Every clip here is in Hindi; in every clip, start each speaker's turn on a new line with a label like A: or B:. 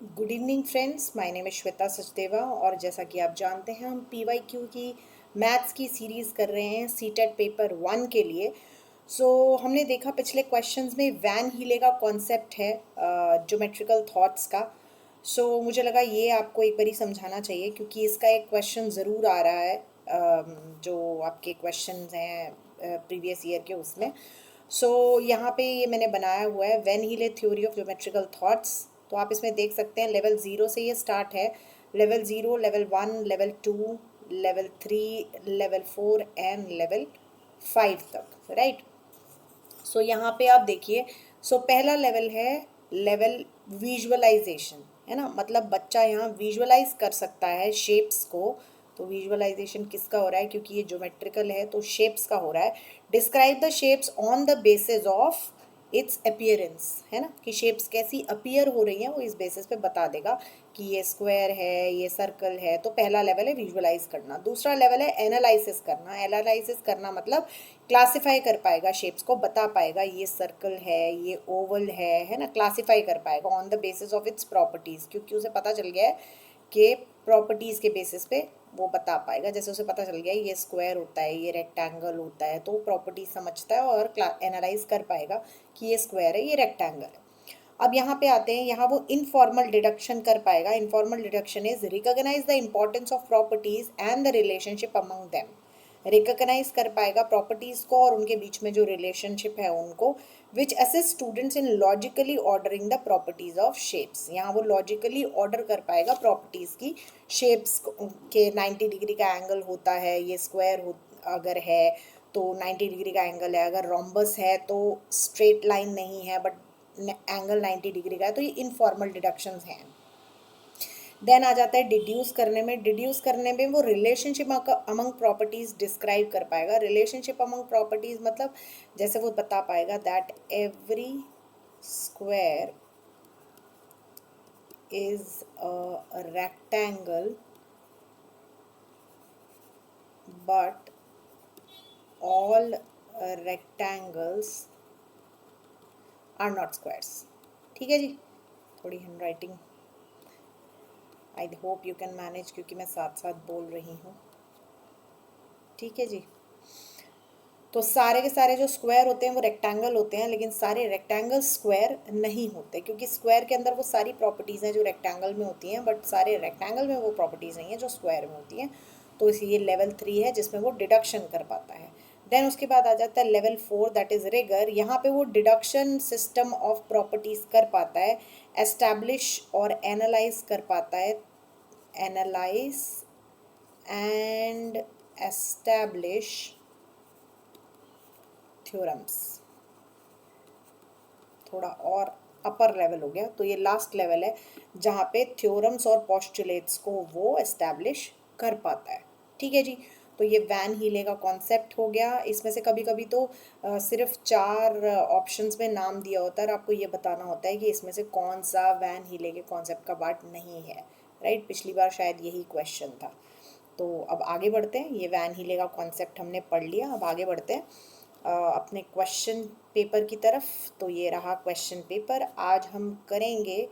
A: Good evening friends, my name है श्वेता सचदेवा और जैसा कि आप जानते हैं हम पीवाईक्यू की मैथ्स की सीरीज़ कर रहे हैं सीटेट पेपर 1 के लिए। हमने देखा पिछले क्वेश्चंस में वैन हीले का कॉन्सेप्ट है ज्योमेट्रिकल थॉट्स का। मुझे लगा ये आपको एक बारी समझाना चाहिए क्योंकि इसका एक क्वेश्चन ज़रूर आ रहा है जो आपके क्वेश्चंस हैं प्रीवियस ईयर के उसमें। यहाँ पे ये मैंने बनाया हुआ है Van Hiele theory of geometrical thoughts. तो आप इसमें देख सकते हैं लेवल ज़ीरो से ये स्टार्ट है। Level zero, level one, level two, level three, level four and level five तक, राइट। यहाँ पे आप देखिए। पहला लेवल है लेवल विजुअलाइजेशन, है ना। मतलब बच्चा यहाँ विजुअलाइज कर सकता है शेप्स को। तो विजुअलाइजेशन किसका हो रहा है, क्योंकि ये ज्योमेट्रिकल है तो शेप्स का हो रहा है। Describe the shapes on the basis of its appearance, है ना, कि शेप्स कैसी अपीयर हो रही हैं वो इस बेसिस पे बता देगा कि ये स्क्वायर है, ये सर्कल है। तो पहला लेवल है विजुअलाइज करना। दूसरा लेवल है एनालिसिस करना। एनालिसिस करना मतलब क्लासिफाई कर पाएगा शेप्स को, बता पाएगा ये सर्कल है, ये ओवल है ना। क्लासिफाई कर पाएगा on the basis of its properties, क्योंकि उसे पता चल गया है कि प्रॉपर्टीज़ के बेसिस पे वो बता पाएगा। जैसे उसे पता चल गया है ये स्क्वायर होता है, ये रेक्टेंगल होता है, तो वो प्रॉपर्टीज समझता है और एनालाइज कर पाएगा कि ये स्क्वायर है, ये रेक्टेंगल है। अब यहाँ पे आते हैं, यहाँ वो इनफॉर्मल डिडक्शन कर पाएगा। Informal deduction is recognise the importance of properties and the relationship among them. Recognise कर पाएगा प्रॉपर्टीज को और उनके बीच में जो रिलेशनशिप है उनको। Which assist students in logically ordering the properties of shapes. यहाँ वो लॉजिकली ऑर्डर कर पाएगा प्रॉपर्टीज की शेप्स के। 90 डिग्री का एंगल होता है, ये स्क्वायर हो अगर है तो 90 डिग्री का एंगल है। अगर रोम्बस है तो स्ट्रेट लाइन नहीं है बट एंगल 90 डिग्री का है। तो ये इनफॉर्मल डिडक्शंस हैं। देन आ जाता है डिड्यूस करने में। डिड्यूस करने में वो रिलेशनशिप अमंग प्रॉपर्टीज डिस्क्राइब कर पाएगा। रिलेशनशिप अमंग प्रॉपर्टीज मतलब जैसे वो बता पाएगा that every square is a rectangle but all rectangles are not squares. ठीक है जी। थोड़ी hand writing I hope you can manage, क्योंकि मैं साथ साथ बोल रही हूँ। ठीक है जी। तो सारे के सारे जो स्क्वायर होते हैं वो रेक्टेंगल होते हैं, लेकिन सारे रेक्टेंगल स्क्वायर नहीं होते, क्योंकि स्क्वायर के अंदर वो सारी प्रॉपर्टीज़ हैं जो रेक्टेंगल में होती हैं, बट सारे रेक्टेंगल में वो प्रॉपर्टीज़ नहीं है जो स्क्वायर में होती हैं। तो ये लेवल 3 है जिसमें वो डिडक्शन कर पाता है। देन उसके बाद आ जाता है लेवल 4, दैट इज़ रिगर। यहाँ पे वो डिडक्शन सिस्टम ऑफ प्रॉपर्टीज़ कर पाता है, एस्टैब्लिश और एनालाइज कर पाता है। Analyse and establish theorems. थोड़ा और अपर लेवल हो गया। तो ये लास्ट लेवल है जहाँ पे थ्योरम्स और पोस्टुलेट्स को वो एस्टैब्लिश कर पाता है। ठीक है जी। तो ये वैन हीले का कॉन्सेप्ट हो गया। इसमें से कभी कभी तो सिर्फ 4 ऑप्शंस में नाम दिया होता है और आपको ये बताना होता है कि इसमें से कौन सा वैन हीले के कॉन्सेप्ट का पार्ट नहीं है, राइट। पिछली बार शायद यही क्वेश्चन था। तो अब आगे बढ़ते हैं। ये वैन हीले का कॉन्सेप्ट हमने पढ़ लिया। अब आगे बढ़ते हैं अपने क्वेश्चन पेपर की तरफ। तो ये रहा क्वेश्चन पेपर। आज हम करेंगे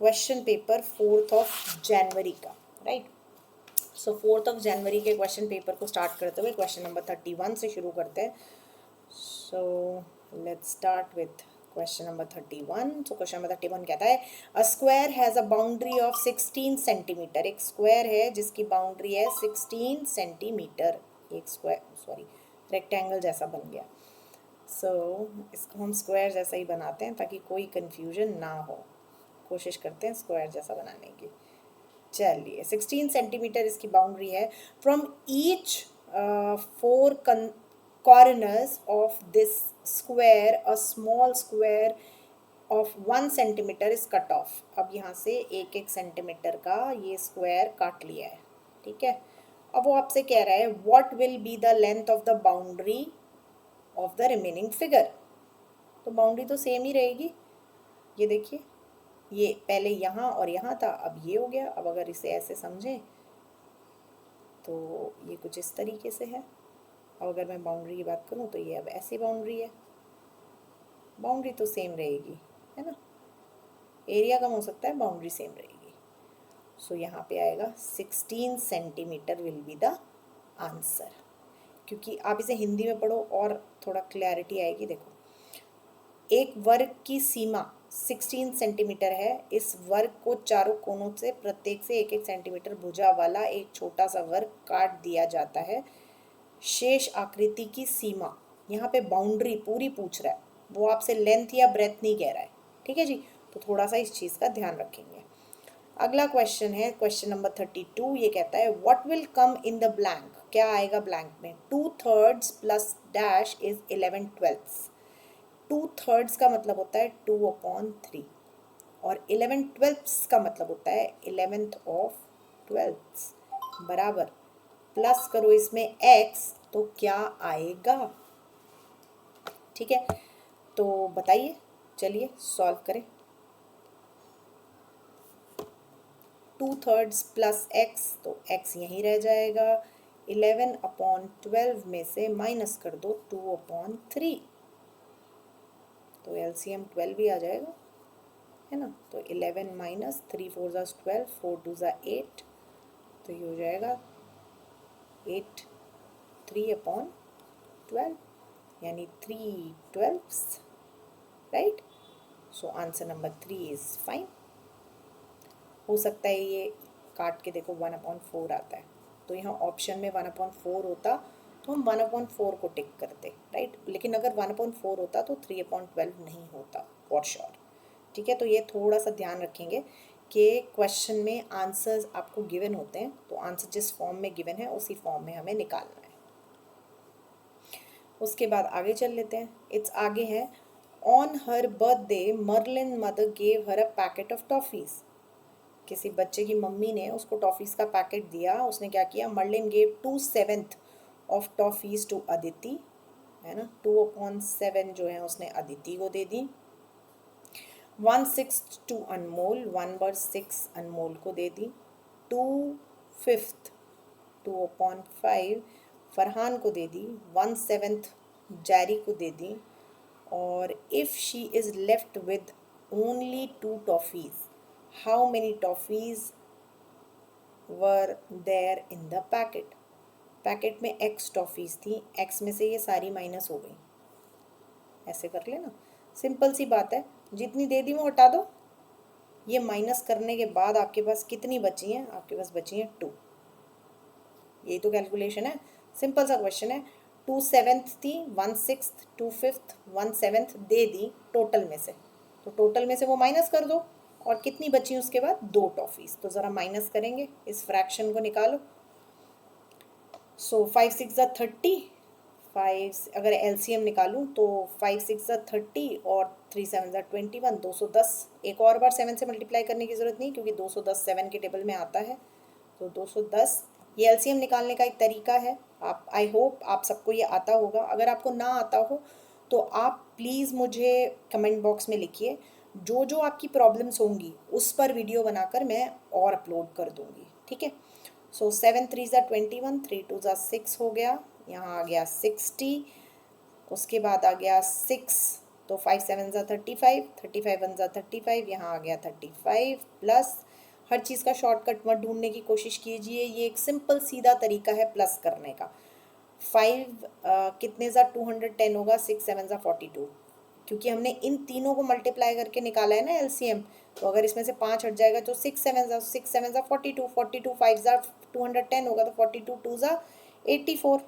A: क्वेश्चन पेपर 4 जनवरी का, राइट। 4 जनवरी के क्वेश्चन पेपर को स्टार्ट करते हुए क्वेश्चन नंबर 31 से शुरू करते हैं। Let's start with question number 31। Question number 31 कहता है a square has a boundary of 16 centimetre. एक स्क्वायर है जिसकी बाउंड्री है 16 सेंटीमीटर। एक स्क्वायर, सॉरी, रेक्टेंगल जैसा बन गया। इसको हम स्क्वायर जैसा ही बनाते हैं ताकि कोई कंफ्यूजन ना हो। कोशिश करते हैं स्क्वायर जैसा बनाने की। चलिए, 16 सेंटीमीटर इसकी बाउंड्री है। From each 4 corners of this square a small square of 1 centimetre is cut off. अब यहाँ से 1-1 सेंटीमीटर का ये स्क्वायर काट लिया है, ठीक है। अब वो आपसे कह रहा है what will be the length of the boundary of the remaining figure. तो बाउंड्री तो सेम ही रहेगी। ये देखिए, ये पहले यहाँ और यहाँ था, अब ये हो गया। अब अगर इसे ऐसे समझें तो ये कुछ इस तरीके से है। अब अगर मैं बाउंड्री की बात करूँ तो ये अब ऐसी बाउंड्री है। बाउंड्री तो सेम रहेगी, है ना। एरिया कम हो सकता है, बाउंड्री सेम रहेगी। सो यहाँ पे आएगा 16 centimetre will be the answer. क्योंकि आप इसे हिंदी में पढ़ो और थोड़ा क्लैरिटी आएगी। देखो, एक वर्ग की सीमा 16 सेंटीमीटर है। इस वर्ग को चारों कोनों से प्रत्येक से 1-1 सेंटीमीटर भुजा वाला एक छोटा सा वर्ग काट दिया जाता है। शेष आकृति की सीमा, यहाँ पे बाउंड्री पूरी पूछ रहा है, वो आपसे लेंथ या ब्रेथ नहीं कह रहा है। ठीक है जी, तो थोड़ा सा इस चीज़ का ध्यान रखेंगे। अगला क्वेश्चन है क्वेश्चन नंबर 32। ये कहता है what will come in the blank. क्या आएगा ब्लैंक में? 2/3 प्लस डैश इज 11/12। 2/3 का मतलब होता है 2/3 और 11/12 का मतलब होता है 11th ऑफ 12 बराबर, प्लस करो इसमें x तो क्या आएगा? ठीक है, तो बताइए, चलिए सॉल्व करें। 2/3 प्लस x तो x यहीं रह जाएगा। 11/12 में से माइनस कर दो 2/3 तो एलसीएम 12 ही आ जाएगा, है ना। तो 11 माइनस 3 4 ज़ा 12, 4 2 ज़ा 8, तो ये हो जाएगा 8 3/12 यानी 3/12, right. So answer number 3 is fine. हो सकता है ये काट के देखो 1/4 आता है, तो यहाँ ऑप्शन में 1/4 होता तो हम 1/4 को टिक करते, राइट। लेकिन अगर 1/4 होता तो 3/12 नहीं होता फॉर श्योर। ठीक है, तो ये थोड़ा सा ध्यान रखेंगे कि क्वेश्चन में आंसर्स आपको गिवन होते हैं, तो आंसर जिस फॉर्म में गिवन है उसी फॉर्म में हमें निकालना है। उसके बाद आगे चल लेते हैं। इट्स आगे है on her birthday Merlin mother gave her a packet of toffees. किसी बच्चे की मम्मी ने उसको टॉफीज का पैकेट दिया। उसने क्या किया? Merlin gave 2/7 of toffees to Aditi, है ना। 2/7 जो है उसने अदिति को दे दी। 1/6 टू अनमोल, 1/6 अनमोल को दे दी। 2/5 2/5 फरहान को दे दी। 1/7 जैरी को दे दी। और if she is left with only 2 toffees, how many toffees were there in the packet. Packet में x टॉफीज थी, x में से ये सारी माइनस हो गई। ऐसे कर लेना, सिंपल सी बात है। जितनी दे दी वो हटा दो, ये माइनस करने के बाद आपके पास कितनी बची हैं? आपके पास बची हैं 2। यही तो कैलकुलेशन है, सिंपल सा क्वेश्चन है। 2/7 थी, 1/6, 2/5, 1/7 दे दी टोटल में से, तो टोटल में से वो माइनस कर दो और कितनी बची उसके बाद? 2 टॉफीज। तो ज़रा माइनस करेंगे, इस फ्रैक्शन को निकालो। सो 5 6 ज़ा 30, 5 अगर एलसीएम निकालूं तो 5 6 ज़ा 30 और 3 7 ज़ा 21, 210। एक और बार 7 से मल्टीप्लाई करने की ज़रूरत नहीं, क्योंकि 210 7 के टेबल में आता है। तो 210 ये एलसीएम निकालने का एक तरीका है। आप, आई होप आप सबको ये आता होगा। अगर आपको ना आता हो तो आप प्लीज़ मुझे कमेंट बॉक्स में लिखिए, जो जो आपकी प्रॉब्लम्स होंगी उस पर वीडियो बनाकर मैं और अपलोड कर दूँगी। ठीक है। सो 7 3 ज़ा 21, 3 2 ज़ा 6 हो गया, यहाँ आ गया 60। उसके बाद आ गया 6, तो 5 7 ज़ा 35, 35 1 ज़ा 35, यहाँ आ गया 35 प्लस। हर चीज़ का शॉर्टकट मत ढूंढने की कोशिश कीजिए, ये एक सिंपल सीधा तरीका है प्लस करने का। 5 कितने ज़ा 210 होगा, 6 7 ज़ा 42, क्योंकि हमने इन तीनों को मल्टीप्लाई करके निकाला है ना एलसीएम। तो अगर इसमें से 5 हट जाएगा तो 6 7 ज़ा 42, 42 5 ज़ा 210 होगा, तो 42 2 ज़ा 84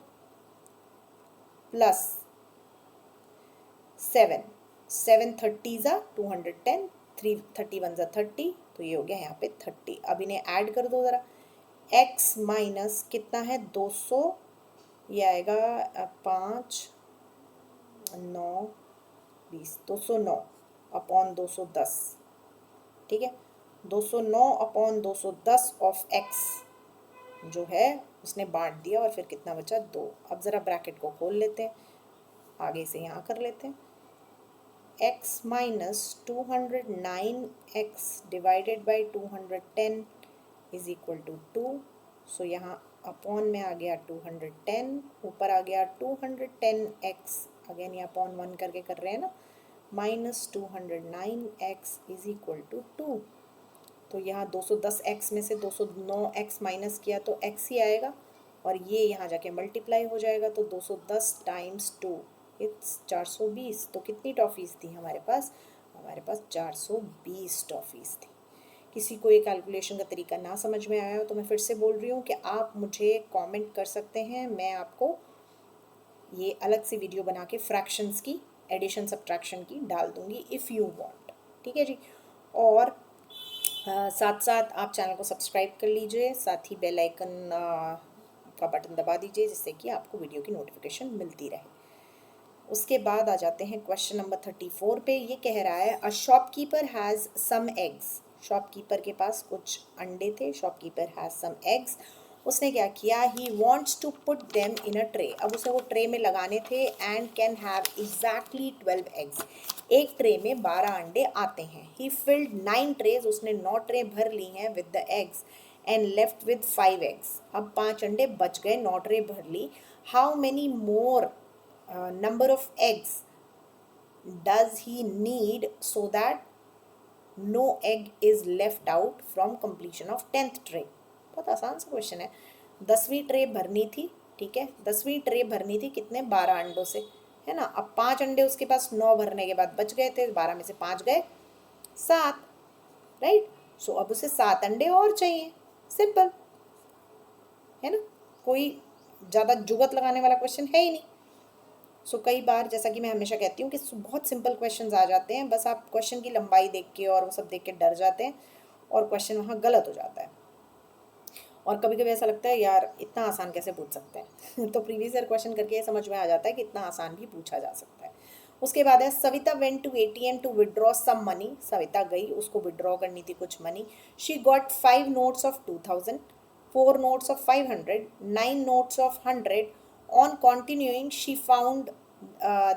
A: प्लस 7 7 30 ज़ा 210, 3 31 ज़ा 30, तो ये हो गया यहाँ पे 30। अब इन्हें ऐड कर दो ज़रा। x माइनस कितना है? 200, ये आएगा 5 9 20, 209 अपॉन 210। ठीक है, 209 अपॉन 210 ऑफ x जो है उसने बांट दिया, और फिर कितना बचा? 2। अब ज़रा ब्रैकेट को खोल लेते हैं, आगे से यहाँ कर लेते हैं। x minus 209x divided by 210 is equal to 2। So यहाँ अपॉन में आ गया 210, ऊपर आ गया 210x, अगेन ये अपॉन 1 करके कर रहे हैं ना, minus 209x is equal to 2। तो यहाँ 210x में से 209x माइनस किया तो x ही आएगा, और ये यहाँ जाके मल्टीप्लाई हो जाएगा, तो 210 टाइम्स 2 इट्स 420। तो कितनी टॉफ़ीज़ थी हमारे पास? हमारे पास 420 टॉफ़ीज़ थी। किसी को ये कैलकुलेशन का तरीका ना समझ में आया हो तो मैं फिर से बोल रही हूँ कि आप मुझे कमेंट कर सकते हैं, मैं आपको ये अलग से वीडियो बना के फ्रैक्शंस की एडिशन सब्ट्रैक्शन की डाल दूँगी इफ़ यू वांट। ठीक है जी। और साथ साथ आप चैनल को सब्सक्राइब कर लीजिए, साथ ही बेल आइकन का बटन दबा दीजिए जिससे कि आपको वीडियो की नोटिफिकेशन मिलती रहे। उसके बाद आ जाते हैं क्वेश्चन नंबर 34 पे। ये कह रहा है a shopkeeper has some eggs. Shopkeeper के पास कुछ अंडे थे, शॉपकीपर हैज़ सम एग्स। उसने क्या किया? He wants to put them in a tray. अब उसे वो ट्रे में लगाने थे and can have exactly 12 eggs. एक ट्रे में 12 अंडे आते हैं। ही फिल्ड 9 ट्रेज, उसने 9 ट्रे भर ली हैं with the eggs and left with 5 eggs. अब 5 अंडे बच गए, 9 ट्रे भर ली। How many more number of eggs does he need so that no egg is left out from completion of 10th tray? बहुत आसान सा क्वेश्चन है। 10वीं ट्रे भरनी थी, ठीक है, 10वीं ट्रे भरनी थी कितने? 12 अंडों से, है ना। अब 5 अंडे उसके पास 9 भरने के बाद बच गए थे, 12 में से 5 गए 7, राइट। सो अब उसे 7 अंडे और चाहिए। सिंपल है ना, कोई ज़्यादा जुगत लगाने वाला क्वेश्चन है ही नहीं। सो कई बार जैसा कि मैं हमेशा कहती हूँ कि बहुत सिंपल क्वेश्चंस आ जाते हैं, बस आप क्वेश्चन की लंबाई देख के और वो सब देख के डर जाते हैं और क्वेश्चन वहाँ गलत हो जाता है। और कभी कभी ऐसा लगता है यार इतना आसान कैसे पूछ सकते हैं तो प्रीवियस ईयर क्वेश्चन करके ये समझ में आ जाता है कि इतना आसान भी पूछा जा सकता है। उसके बाद है Savita went to ATM to withdraw some money. Savita गई, उसको विड्रॉ करनी थी कुछ money. She got 5 notes of 2000, 4 notes of 500, 9 notes of 100। On continuing, she found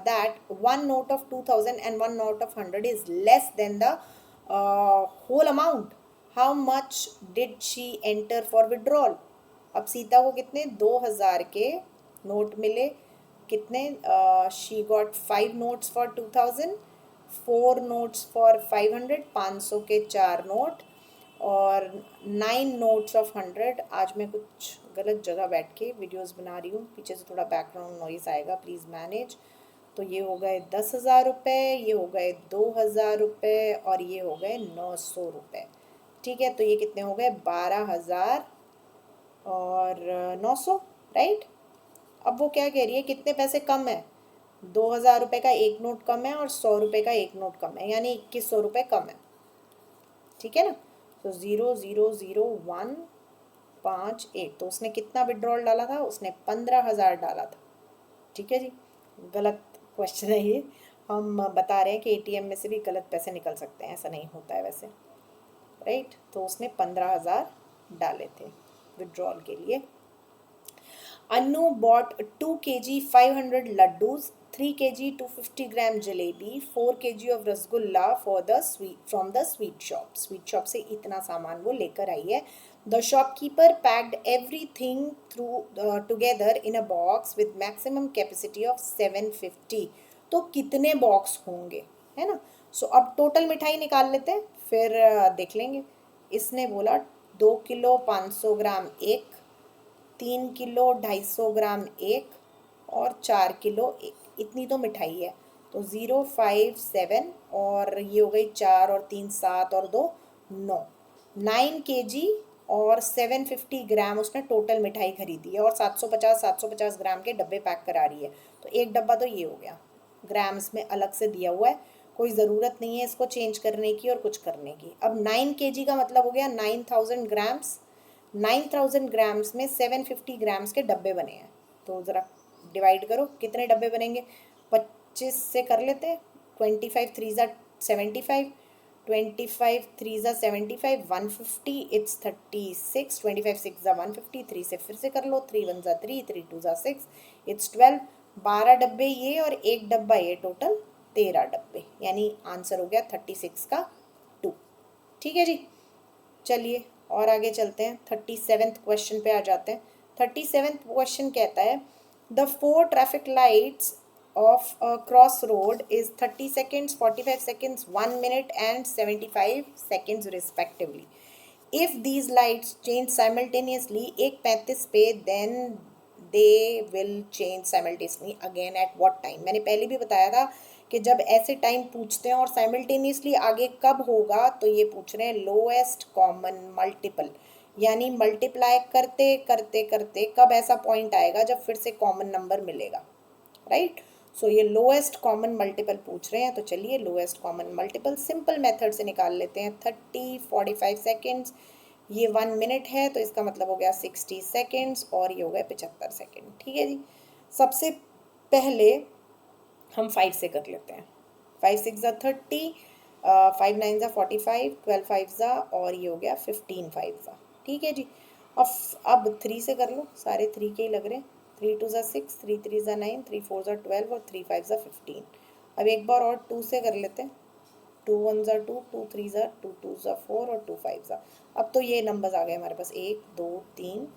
A: that 1 note of 2000 and 1 note of 100 is less than the whole amount. How much did she enter for withdrawal? अब सीता को कितने 2000 के नोट मिले, कितने? She got 5 notes for 2000, 4 notes for 500, 500 के 4 नोट, और 9 नोट्स ऑफ 100। आज मैं कुछ गलत जगह बैठ के वीडियोस बना रही हूँ, पीछे से थोड़ा बैकग्राउंड नॉइस आएगा, प्लीज़ मैनेज। तो ये हो गए 10,000 रुपये, ये हो गए 2,000 रुपये, और ये हो गए 900 रुपये। ठीक है, तो ये कितने हो गए? 12,000 और 900, राइट। अब वो क्या कह रही है? कितने पैसे कम है? 2,000 रुपये का एक नोट कम है और 100 रुपये का एक नोट कम है, यानी 2100 रुपये कम है। ठीक है ना। तो 0,0,0,1,5,1। तो उसने कितना विड्रॉल डाला था? उसने 15,000 डाला था। ठीक है जी, गलत क्वेश्चन है ये। हम बता रहे हैं कि ATM में से भी गलत पैसे निकल सकते हैं, ऐसा नहीं होता है वैसे, राइट। तो उसने 15,000 डाले थे विड्रॉल के लिए। Annu bought 2 kg 500 laddoos, 3 kg 250 gram jalebi, 4 kg of rasgulla for the sweet from the sweet shop. Sweet shop से इतना सामान वो लेकर आई है। The shopkeeper packed everything through together in a box with maximum capacity of 750। तो कितने बॉक्स होंगे, है ना। सो अब टोटल मिठाई निकाल लेते हैं, फिर देख लेंगे। इसने बोला 2 किलो 500 ग्राम एक, 3 किलो 250 ग्राम एक, और 4 किलो एक। इतनी तो मिठाई है। तो 057, और ये हो गई 4 और 3 7 और 2 9, 9 kg और 750 ग्राम उसने टोटल मिठाई खरीदी है, और 750 ग्राम के डब्बे पैक करा रही है। तो एक डब्बा तो ये हो गया, ग्राम्स में अलग से दिया हुआ है, कोई ज़रूरत नहीं है इसको चेंज करने की और कुछ करने की। अब 9 kg का मतलब हो गया 9000 ग्राम्स। 9000 ग्राम्स में 750 ग्राम्स के डब्बे बने हैं। तो ज़रा डिवाइड करो, कितने डब्बे बनेंगे? 25 से कर लेते हैं। 25 3 ज़ा 75, 25 3 ज़ा 75, 150, इट्स 36, 25 6 ज़ा 150, 3 से फिर से कर लो, 3 1 ज़ा 3, 3 2 ज़ा 6, इट्स 12। 12 डब्बे ये और एक डब्बा ये, टोटल 13 डब्बे, यानी आंसर हो गया 36 का 2। ठीक है जी, चलिए और आगे चलते हैं। 37th क्वेश्चन पे आ जाते हैं। 37th क्वेश्चन कहता है the 4 traffic lights of a crossroad is 30 seconds, 45 seconds, 1 minute and 75 seconds respectively. If these lights change simultaneously एक 35 पे, then they will change simultaneously again at what time? मैंने पहले भी बताया था कि जब ऐसे टाइम पूछते हैं और साइमल्टेनियसली आगे कब होगा, तो ये पूछ रहे हैं लोएस्ट कॉमन मल्टीपल, यानी मल्टीप्लाई करते करते करते कब ऐसा पॉइंट आएगा जब फिर से कॉमन नंबर मिलेगा, राइट। सो ये लोएस्ट कॉमन मल्टीपल पूछ रहे हैं, तो चलिए lowest common multiple simple method से निकाल लेते हैं। 30 45 सेकेंड्स, ये 1 मिनट है तो इसका मतलब हो गया 60 सेकेंड्स और ये हो गया 75 सेकेंड। ठीक है जी। सबसे पहले हम 5 से कर लेते हैं। 5 6 ज़ा 30, 5 9 ज़ा 45, 12 5 ज़ा और ये हो गया 15 5 ज़ा। ठीक है जी। अब 3 से कर लो, सारे 3 के ही लग रहे हैं। 3 2 ज़ा 6, 3 3 ज़ा 9, 3 4 ज़ा 12 और 3 5 ज़ा 15। अब एक बार और 2 से कर लेते हैं। 2 1 ज़ा 2, 2 3 ज़ा 2, 2 ज़ा 4 और 2 5 ज़ा। अब तो ये नंबर्स आ गए हमारे पास, 1 2 3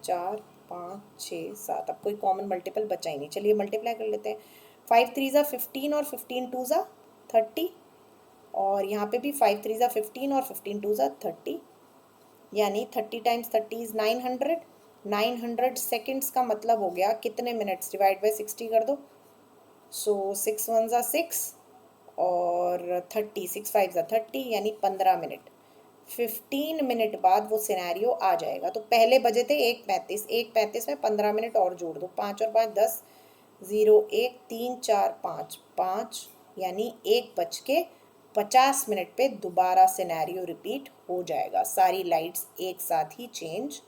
A: 4 5 6 7। अब कोई कॉमन मल्टीपल बचा ही नहीं, चलिए मल्टीप्लाई कर लेते हैं। 5 3 ज़ा 15 और 15 2 ज़ा 30, और यहाँ पे भी 5 3 ज़ा 15 और 15 2 ज़ा 30, यानी 30 टाइम्स 30 इज़ 900। 900 सेकेंड्स का मतलब हो गया कितने मिनट्स, डिवाइड बाई 60 कर दो। सो 6 1 ज़ा 6 और 30, 6 5 ज़ा 30, यानी 15 मिनट। 15 मिनट बाद वो सिनेरियो आ जाएगा। तो पहले बजे थे 1:35, 1:35 में 15 मिनट और जोड़ दो, 5 और 5 10, 0 1 3 4 5 5, यानी 1:50 मिनट पे दोबारा सिनेरियो रिपीट हो जाएगा। सारी लाइट्स एक साथ ही चेंज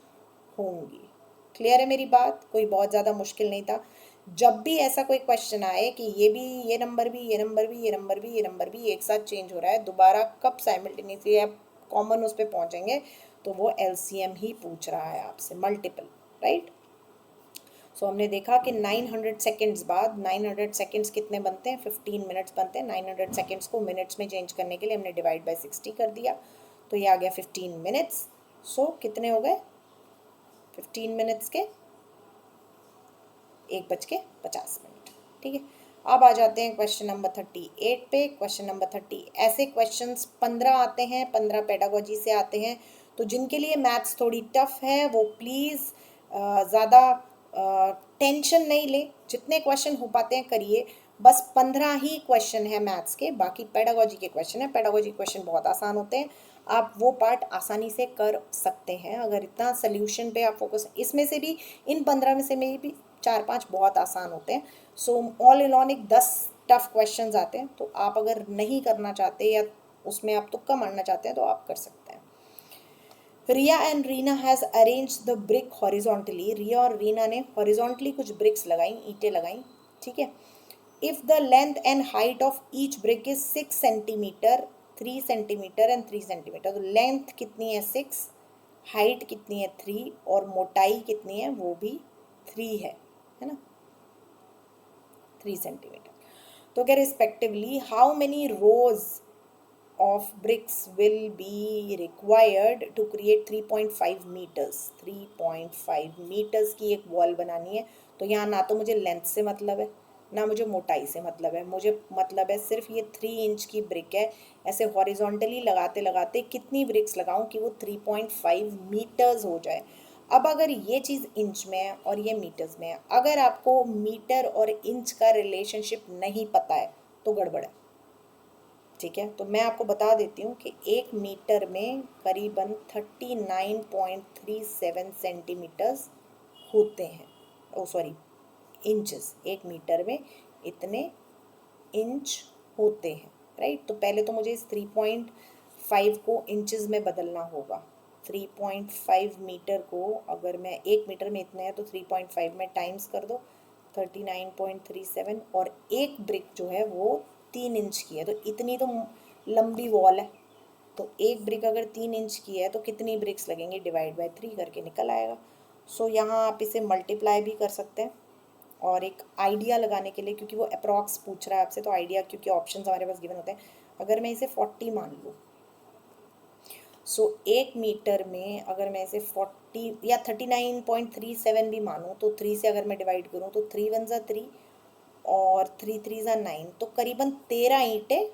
A: होंगी। क्लियर है मेरी बात? कोई बहुत ज़्यादा मुश्किल नहीं था। जब भी ऐसा कोई क्वेश्चन आए कि ये भी, ये नंबर भी, ये नंबर भी, ये नंबर भी, ये नंबर भी एक साथ चेंज हो रहा है, दोबारा कब साइमल्टेनियसली आप कॉमन उस पर पहुँचेंगे, तो वो एलसीएम ही पूछ रहा है आपसे, मल्टीपल, राइट। सो हमने देखा कि 900 सेकेंड्स बाद, 900 सेकेंड्स कितने बनते हैं, 15 मिनट्स बनते हैं। 900 सेकेंड्स को मिनट्स में चेंज करने के लिए हमने डिवाइड बाई 60 कर दिया, तो ये आ गया 15 मिनट्स। सो कितने हो गए 15 मिनट्स के, 1:50। ठीक है। अब आ जाते हैं क्वेश्चन नंबर 38 पे। क्वेश्चन नंबर 30, ऐसे क्वेश्चंस 15 आते हैं, 15 पेडागोजी से आते हैं। तो जिनके लिए मैथ्स थोड़ी टफ है वो प्लीज़ ज़्यादा टेंशन नहीं ले, जितने क्वेश्चन हो पाते हैं करिए। बस 15 ही क्वेश्चन है मैथ्स के, बाकी पेडागोजी के क्वेश्चन है। पेडागोजी क्वेश्चन बहुत आसान होते हैं, आप वो पार्ट आसानी से कर सकते हैं अगर इतना सोल्यूशन पे आप फोकस। इसमें से भी, इन 15 में से में भी 4-5 बहुत आसान होते हैं। सो ऑल इन ऑल एक 10 टफ क्वेश्चंस आते हैं। तो आप अगर नहीं करना चाहते या उसमें आप तुक्का मारना चाहते हैं तो आप कर सकते हैं। Riya and Reena has arrange the brick horizontally. Riya और रीना ने हॉरिजॉन्टली कुछ ब्रिक्स लगाई, ईंटें लगाई। ठीक है। If the length and height of each brick is 6 centimetre, 3 centimetre and 3 centimetre. तो लेंथ कितनी है 6, हाइट कितनी है 3 और मोटाई कितनी है वो भी 3 है ना, 3 सेंटीमीटर। तो क्या respectively how many rows of bricks will be required to create 3.5 meters। 3.5 meters की एक वॉल बनानी है। तो यहाँ ना तो मुझे लेंथ से मतलब है, ना मुझे मोटाई से मतलब है, मुझे मतलब है सिर्फ ये 3 इंच की ब्रिक है। ऐसे हॉरिजॉन्टली लगाते लगाते कितनी ब्रिक्स लगाऊं कि वो 3.5 मीटर्स हो जाए। अब अगर ये चीज़ इंच में है और ये मीटर्स में है, अगर आपको मीटर और इंच का रिलेशनशिप नहीं पता है तो गड़बड़ है। ठीक है। तो मैं आपको बता देती हूँ कि 1 मीटर में करीबन 39.37 सेंटीमीटर्स होते हैं। ओ सॉरी, इंचेस। 1 मीटर में इतने इंच होते हैं, राइट। तो पहले तो मुझे इस 3.5 को इंचेस में बदलना होगा। 3.5 मीटर को अगर मैं 1 मीटर में इतने हैं तो 3.5 में टाइम्स कर दो, 39.37, और एक ब्रिक जो है वो 3 इंच की है। तो इतनी तो लंबी वॉल है, तो एक ब्रिक अगर 3 इंच की है तो कितनी ब्रिक्स लगेंगे, डिवाइड बाय 3 करके निकल आएगा। सो यहाँ आप इसे मल्टीप्लाई भी कर सकते हैं। और एक आइडिया लगाने के लिए, क्योंकि वो अप्रॉक्स पूछ रहा है आपसे, तो आइडिया, क्योंकि ऑप्शंस हमारे पास गिवन होते हैं। अगर मैं इसे 40 मान लूँ, सो 1 मीटर में अगर मैं इसे या 39.37 भी मानूँ तो 3 से अगर मैं डिवाइड करूँ तो 3 वन ज़ा 3 और 3 3 ज़ा 9, तो करीबन 13 ईंटें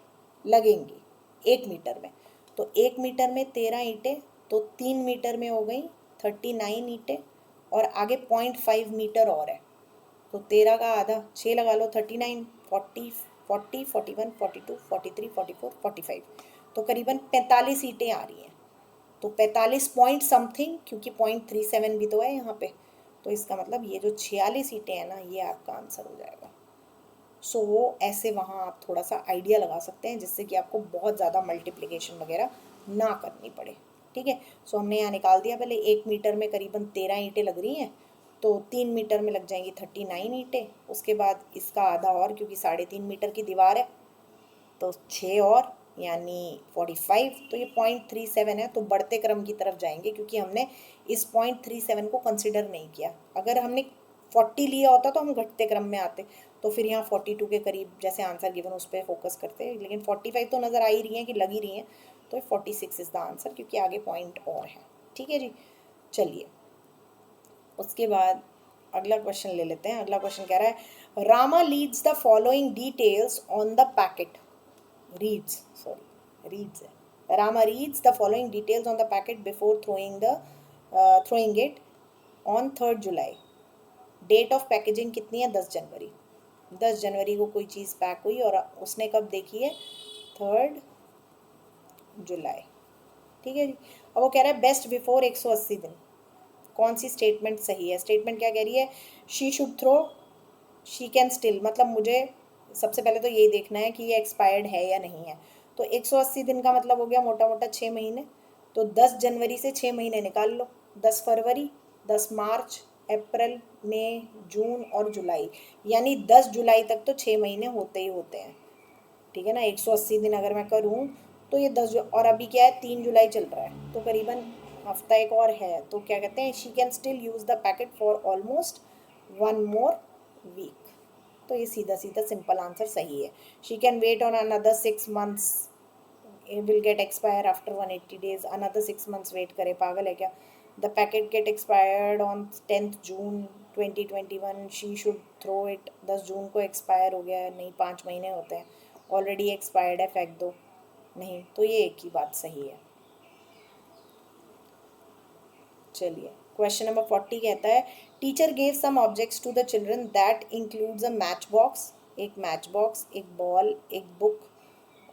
A: लगेंगी 1 मीटर में। तो 1 मीटर में 13 ईंटें, तो 3 मीटर में हो गई 39 ईंटें, और आगे 0.5 मीटर और है, तो 13 का आधा 6 लगा लो, 39 40 40 41 42 43 44 45, तो करीबन 45 ईंटें आ रही हैं। तो 45 पॉइंट समथिंग, क्योंकि 0.37 भी तो है यहाँ पे, तो इसका मतलब ये जो 46 ईंटें हैं ना, ये आपका आंसर हो जाएगा। सो ऐसे वहाँ आप थोड़ा सा आइडिया लगा सकते हैं, जिससे कि आपको बहुत ज़्यादा मल्टीप्लिकेशन वगैरह ना करनी पड़े। ठीक है, सो हमने यहाँ निकाल दिया। पहले 1 मीटर में करीबन 13 ईंटें लग रही हैं, तो 3 मीटर में लग जाएंगी 39 ईंटें। उसके बाद इसका आधा और, क्योंकि 3.5 मीटर की दीवार है, तो 6 और यानी 45, तो ये 0.37 है, तो बढ़ते क्रम की तरफ जाएंगे, क्योंकि हमने इस 0.37 को कंसिडर नहीं किया। अगर हमने 40 लिया होता तो हम घटते क्रम में आते, तो फिर यहाँ 42 के करीब जैसे आंसर गिवन उस पर फोकस करते, लेकिन 45 तो नज़र आ ही रही हैं कि लग ही रही हैं, तो 46 इज़ द आंसर, क्योंकि आगे पॉइंट और है। ठीक है जी, चलिए उसके बाद अगला क्वेश्चन ले लेते हैं। अगला क्वेश्चन कह रहा है, Rama leads the following details on the packet, reads है। Rama reads the following details on the packet before throwing it on 3rd July. Date of packaging कितनी है? 10 जनवरी। 10 जनवरी को कोई चीज़ पैक हुई और उसने कब देखी है? 3rd जुलाई। ठीक है जी। अब वो कह रहा है बेस्ट बिफोर 180 दिन। कौन सी स्टेटमेंट सही है? स्टेटमेंट क्या कह रही है? She should throw, she can still, मतलब मुझे सबसे पहले तो यही देखना है कि ये एक्सपायर्ड है या नहीं है। तो 180 दिन का मतलब हो गया मोटा मोटा 6 महीने, तो 10 जनवरी से 6 महीने निकाल लो। 10 फरवरी, 10 मार्च, अप्रैल, मई, जून और जुलाई, यानी 10 जुलाई तक तो 6 महीने होते ही होते हैं। ठीक है ना, 180 दिन अगर मैं करूँ तो ये 10 और अभी क्या है, 3 जुलाई चल रहा है, तो करीबन हफ्ता एक और है। तो क्या कहते हैं, she can still use the packet for almost 1 more week. तो ये सीधा सीधा सिंपल आंसर सही है। She can wait on another 6 months, will get expire after 180 days, another 6 months wait करे, पागल है क्या? The packet get expired on 10th June 2021, she should throw it. 10 जून को एक्सपायर हो गया है, नहीं 5 महीने होते हैं, ऑलरेडी एक्सपायर्ड है, फेंक दो। नहीं, तो ये एक ही बात सही है। चलिए क्वेश्चन नंबर 40 कहता है, teacher gave some objects to the children that includes a matchbox, एक मैच बॉक्स, एक बॉल, एक बुक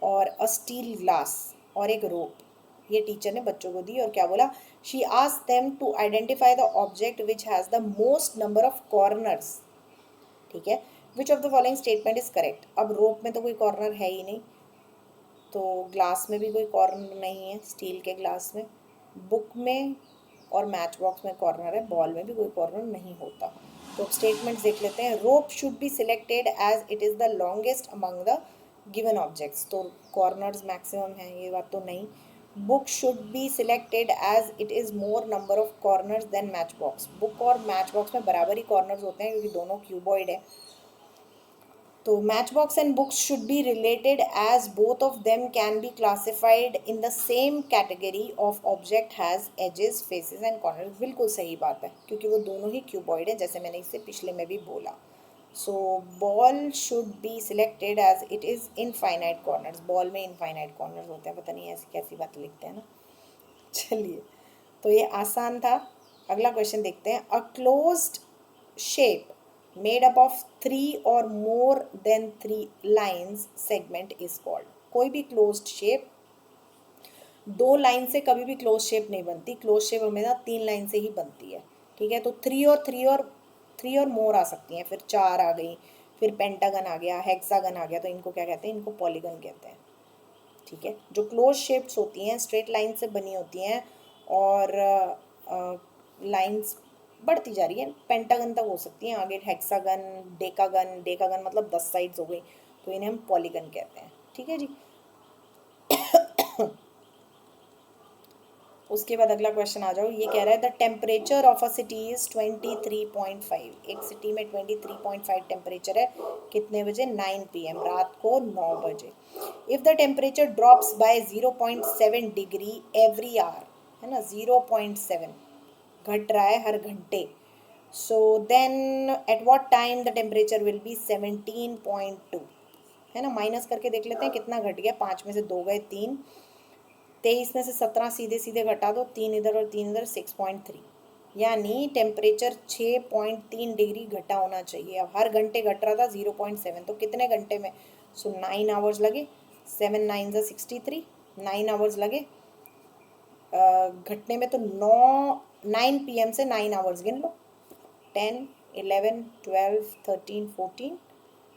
A: और अ स्टील ग्लास और एक रोप। ये टीचर ने बच्चों को दी और क्या बोला? She asked them to identify the object which has the most number of corners. ठीक है, which of the following statement is correct? अब रोप में तो कोई कॉर्नर है ही नहीं, तो ग्लास में भी कोई कॉर्नर नहीं है, स्टील के ग्लास में, बुक में और मैच बॉक्स में कॉर्नर है, बॉल में भी कोई कॉर्नर नहीं होता। तो अब स्टेटमेंट्स देख लेते हैं। Rope should be selected as it is the longest among the given objects, तो कॉर्नर्स मैक्सिमम हैं, ये बात तो नहीं। Book should be selected as it is more number of corners than match box, book और मैच बॉक्स में बराबर ही कॉर्नर्स होते हैं क्योंकि दोनों क्यूबॉइड है। तो matchbox and books should be related as both of them can be classified in the same category of object has edges, faces and corners। बिल्कुल सही बात है, क्योंकि वो दोनों ही क्यूबॉइड है, जैसे मैंने इससे पिछले में भी बोला। So ball should be selected as it is infinite corners, ball में इनफाइनाइट कॉर्नर्स होते हैं, पता नहीं ऐसी कैसी बात लिखते हैं ना। चलिए, तो ये आसान था। अगला क्वेश्चन देखते हैं। A closed shape made up of 3 or more than 3 lines segment is called। कोई भी closed shape 2 लाइन से कभी भी क्लोज शेप नहीं बनती, क्लोज शेप हमेशा 3 लाइन से ही बनती है। ठीक है, तो 3 और मोर आ सकती हैं, फिर 4 आ गई, फिर पेंटागन आ गया, हेक्सागन आ गया, तो इनको क्या कहते हैं? इनको पॉलीगन कहते हैं। ठीक है, जो क्लोज शेप्स होती हैं स्ट्रेट लाइन से बनी होती हैं और लाइंस बढ़ती जा रही है, पेंटागन तक हो सकती हैं, आगे हेक्सागन, डेकागन, डेकागन मतलब 10 साइड्स हो गई, तो इन्हें हम पॉलीगन कहते हैं। ठीक है जी। उसके बाद अगला क्वेश्चन आ जाओ। ये कह रहा है the temperature of a city is 23.5। एक सिटी में 23.5 टेम्परेचर है, कितने बजे? 9 PM, रात को 9 बजे। If the temperature drops by 0.7 degree every hour, है ना, 0.7, घट रहा है हर घंटे. So then at what time the temperature will be 17.2, है ना. माइनस करके देख लेते हैं कितना घट गया. 5 में से 2 गए 3, 23 में से 17 सीधे सीधे घटा दो, 3 इधर और 3 इधर, 6.3. यानी टेम्परेचर 6.3 डिग्री घटा होना चाहिए. अब हर घंटे घट रहा था 0.7, तो कितने घंटे में. सो 9 आवर्स लगे. 7 9 ज़ा 63, 9 आवर्स लगे घटने में. तो 9 PM से 9 आवर्स गिन लो. 10 11 12 13 14,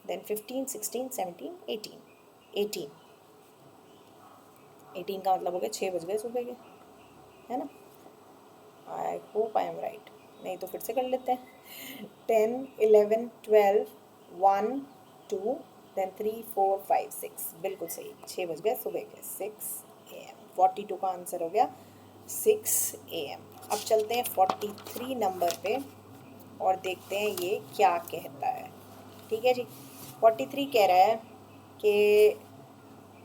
A: देन 15 16 17 18 18 का मतलब हो गया 6 बज गए सुबह के, है ना. आई होप आई एम राइट. नहीं तो फिर से कर लेते हैं. 10 11 12 1 2 देन 3 4 5 6, बिल्कुल सही. 6 बज गए सुबह के. 6 AM. 42 का आंसर हो गया 6 AM. अब चलते हैं 43 नंबर पे और देखते हैं ये क्या कहता है. ठीक है जी. 43 कह रहा है कि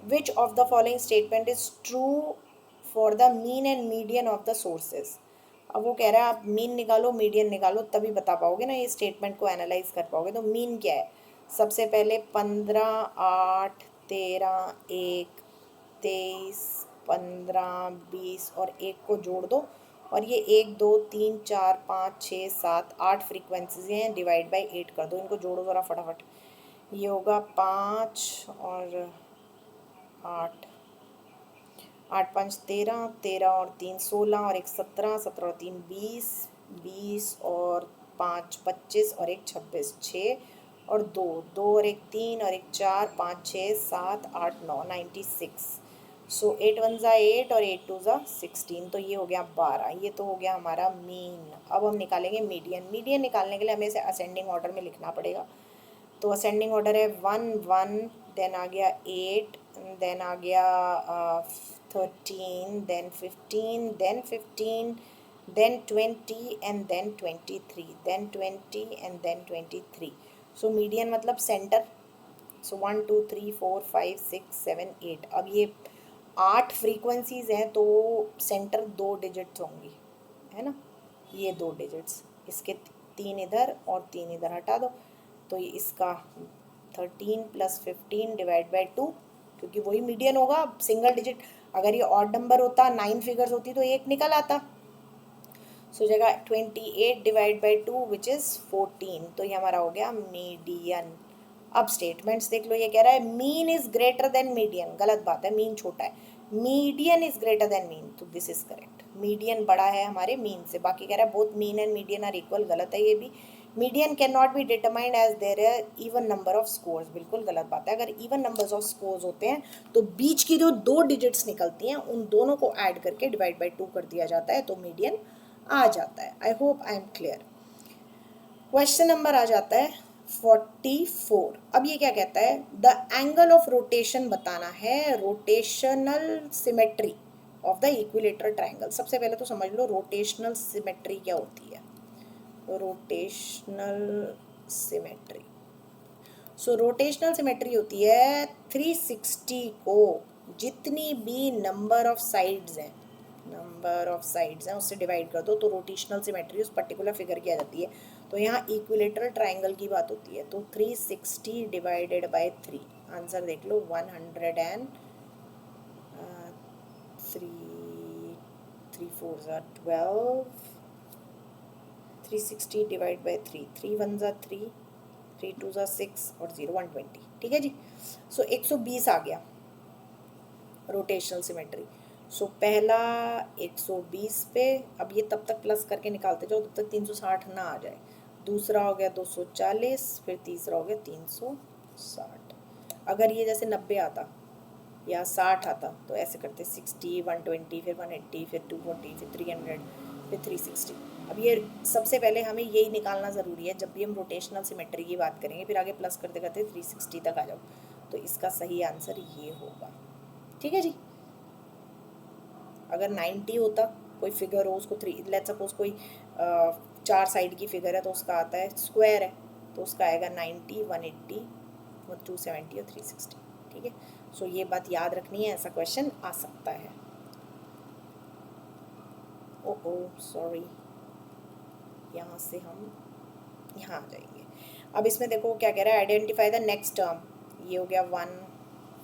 A: विच of the following statement is true for the mean and median of the sources. अब वो कह रहा है आप मीन निकालो मीडियन निकालो तभी बता पाओगे ना, ये स्टेटमेंट को एनालाइज कर पाओगे. तो मीन क्या है. सबसे पहले 15 8 13 1 23 15 20 और 1 को जोड़ दो और ये 1 2 3 4 5 6 7 8 फ्रीक्वेंसीज हैं. डिवाइड बाय 8 कर दो. इनको जोड़ो ज़रा फटाफट. ये होगा 5 और 8, 8 5 13, 13 और 3 16 और 1 17, 17 और 3 20, 20 और 5 25 और 1 26, 6 और 2, 2 और 1 3 और 1 4 5 6 7 8 9, 96. सो 8 1 ज़ा 8 और 8 2 ज़ा 16, तो ये हो गया 12. ये तो हो गया हमारा मीन. अब हम निकालेंगे मीडियन. मीडियन निकालने के लिए हमें इसे असेंडिंग ऑर्डर में लिखना पड़ेगा. तो असेंडिंग ऑर्डर है 1 1, देन आ गया 8, देन आ गया 13, then 15, then 15, then 20 and then 23, then 20 and then 23. So median मतलब सेंटर. सो 1 2 3 4 5 6 7 8. अब ये 8 फ्रीक्वेंसीज हैं तो सेंटर 2 डिजिट्स होंगी, है ना. ये 2 डिजिट्स, इसके 3 इधर और 3 इधर हटा दो. तो ये इसका 13 + 15 डिवाइड बाई 2, क्योंकि वही मीडियन होगा. सिंगल डिजिट अगर ये ऑड नंबर होता 9 फिगर्स होती तो 1 निकल आता. सो जगह 28 डिवाइड बाई 2 विच इज़ 14. तो ये हमारा हो गया मीडियन. अब स्टेटमेंट्स देख लो. ये कह रहा है mean is greater than median. गलत बात है, मीन छोटा है. Median is greater than mean, तो दिस इज करेक्ट. मीडियन बड़ा है हमारे मीन से. बाकी कह रहा है both mean and median are equal. गलत है ये भी. Median can not be determined as there even number of scores. बिल्कुल गलत बात है. अगर इवन नंबर्स ऑफ स्कोर्स होते हैं तो बीच की जो 2 डिजिट्स निकलती हैं उन दोनों को ऐड करके डिवाइड बाई 2 कर दिया जाता है तो मीडियन आ जाता है. I hope I am clear. Question number आ जाता है 44. अब ये क्या कहता है. द एंगल ऑफ रोटेशन बताना है. Rotational symmetry of the equilateral triangle. सबसे पहले तो समझ लो रोटेशनल सिमेट्री क्या होती है. Rotational symmetry. So rotational symmetry होती है 360 को जितनी भी नंबर ऑफ साइड्स हैं उससे डिवाइड कर दो तो रोटेशनल सिमेट्री उस पर्टिकुलर फिगर की आ जाती है. तो यहाँ इक्विलेटरल ट्रायंगल की बात होती है. तो 360 डिवाइडेड बाय 3. आंसर देख लो 103. 3 4 ज़ा 12. 360 डिवाइड बाई 3. 3 1 ज़ा 3, 3 2 ज़ा 6 और 0 120. ठीक है जी. सो 120 आ गया रोटेशनल सिमेट्री. सो पहला 120 पे. अब ये तब तक प्लस करके निकालते जाओ तब तक 360 ना आ जाए. दूसरा हो गया 240, फिर तीसरा हो गया 360. अगर ये जैसे 90 आता या 60 आता तो ऐसे करते 60 120 फिर 180 फिर 240 फिर 300 फिर 360. अब ये सबसे पहले हमें यही निकालना ज़रूरी है जब भी हम रोटेशनल सिमेट्री की बात करेंगे. फिर आगे प्लस करते करते 360 तक आ जाओ. तो इसका सही आंसर ये होगा. ठीक है जी. अगर 90 होता कोई फिगर हो उसको 3 लेट्स सपोज कोई 4 साइड की फिगर है तो उसका आता है स्क्वायर है तो उसका आएगा 90 180 270 और 360. ठीक है. सो ये बात याद रखनी है. ऐसा क्वेश्चन आ सकता है. Oh sorry. यहाँ से हम यहाँ आ जाएंगे। अब इसमें देखो क्या कह रहा है, आइडेंटिफाई द नेक्स्ट टर्म। ये हो गया 1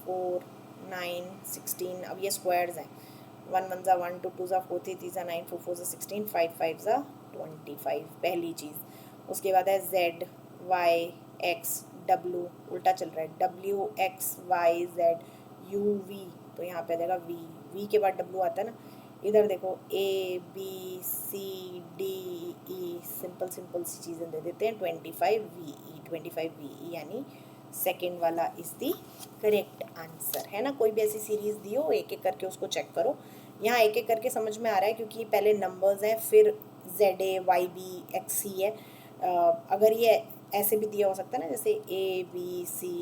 A: 4 9 16। अब ये स्क्वायर्स हैं, 1 1 ज़ा 1 2 2 ज़ा 4 3 ज़ा 9 4 4 ज़ा 16 5 5 ज़ा 25, पहली चीज़। उसके बाद है Z Y X W, उल्टा चल रहा है, W X Y Z U V, तो यहाँ पे आ जाएगा V के बाद W आता है ना। इधर देखो A B C D E, simple simple सी चीज़ें दे देते हैं। 25 VE यानी सेकेंड वाला इज़ दी करेक्ट आंसर, है ना। कोई भी ऐसी सीरीज़ दी हो, एक एक करके उसको चेक करो। यहाँ एक एक करके समझ में आ रहा है क्योंकि पहले नंबर्स हैं, फिर ZA YB XC है। अगर ये ऐसे भी दिया हो सकता है ना, जैसे ABCDEF,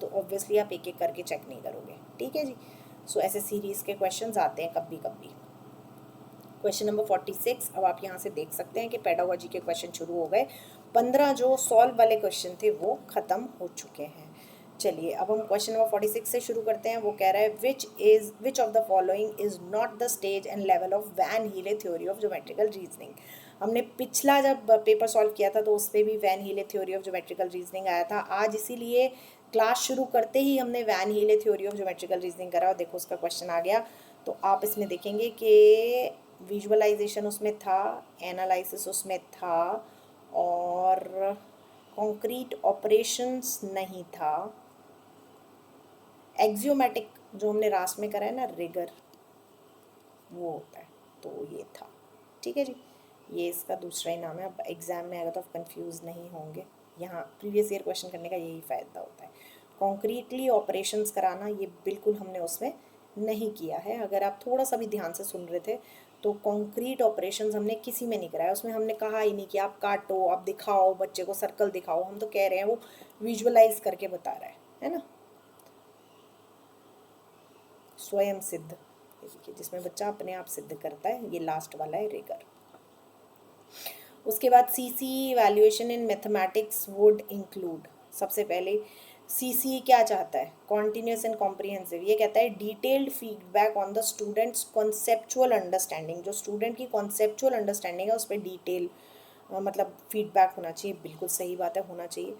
A: तो ऑब्वियसली आप एक एक करके चेक नहीं करोगे, ठीक है जी। सो ऐसे सीरीज़ के क्वेश्चंस आते हैं कभी कभी। Question number 46। अब आप यहाँ से देख सकते हैं कि पेडागोजी के क्वेश्चन शुरू हो गए। 15 जो सॉल्व वाले क्वेश्चन थे वो ख़त्म हो चुके हैं। चलिए अब हम क्वेश्चन नंबर 46 से शुरू करते हैं। वो कह रहा है which of the following is not the stage and level of Van Hiele theory of geometrical reasoning. हमने पिछला जब पेपर सॉल्व किया था तो उस पर भी Van Hiele theory of geometrical reasoning आया था। आज इसीलिए क्लास शुरू करते ही हमने Van Hiele theory of geometrical reasoning करा और देखो उसका क्वेश्चन आ गया। तो आप इसमें देखेंगे कि विजुअलाइजेशन उसमें था, एनालिसिस उसमें था, और कॉन्क्रीट ऑपरेशंस नहीं था। एक्जियोमेटिक जो हमने रास में करा है ना, रिगर, वो होता है, तो ये था, ठीक है जी। ये इसका दूसरा ही नाम है। अब एग्ज़ाम में आएगा तो आप कंफ्यूज नहीं होंगे। यहाँ प्रीवियस ईयर क्वेश्चन करने का यही फ़ायदा होता है। कॉन्क्रीटली ऑपरेशंस कराना ये बिल्कुल हमने उसमें नहीं किया है। अगर आप थोड़ा सा भी ध्यान से सुन रहे थे तो कॉन्क्रीट ऑपरेशंस हमने किसी में नहीं कराया। उसमें हमने कहा ही नहीं कि आप काटो, आप दिखाओ, बच्चे को सर्कल दिखाओ। हम तो कह रहे हैं वो विजुअलाइज करके बता रहा है ना। स्वयं सिद्ध, जिसमें बच्चा अपने आप सिद्ध करता है, ये लास्ट वाला है रिगर। उसके बाद CC evaluation in mathematics would include. सबसे पहले CC क्या चाहता है, कॉन्टीन्यूस एंड कॉम्प्रिहेंसिव। ये कहता है detailed feedback on the students conceptual understanding. जो स्टूडेंट की कॉन्सेप्चुअल अंडरस्टैंडिंग है उस पर डिटेल मतलब फीडबैक होना चाहिए। बिल्कुल सही बात है, होना चाहिए।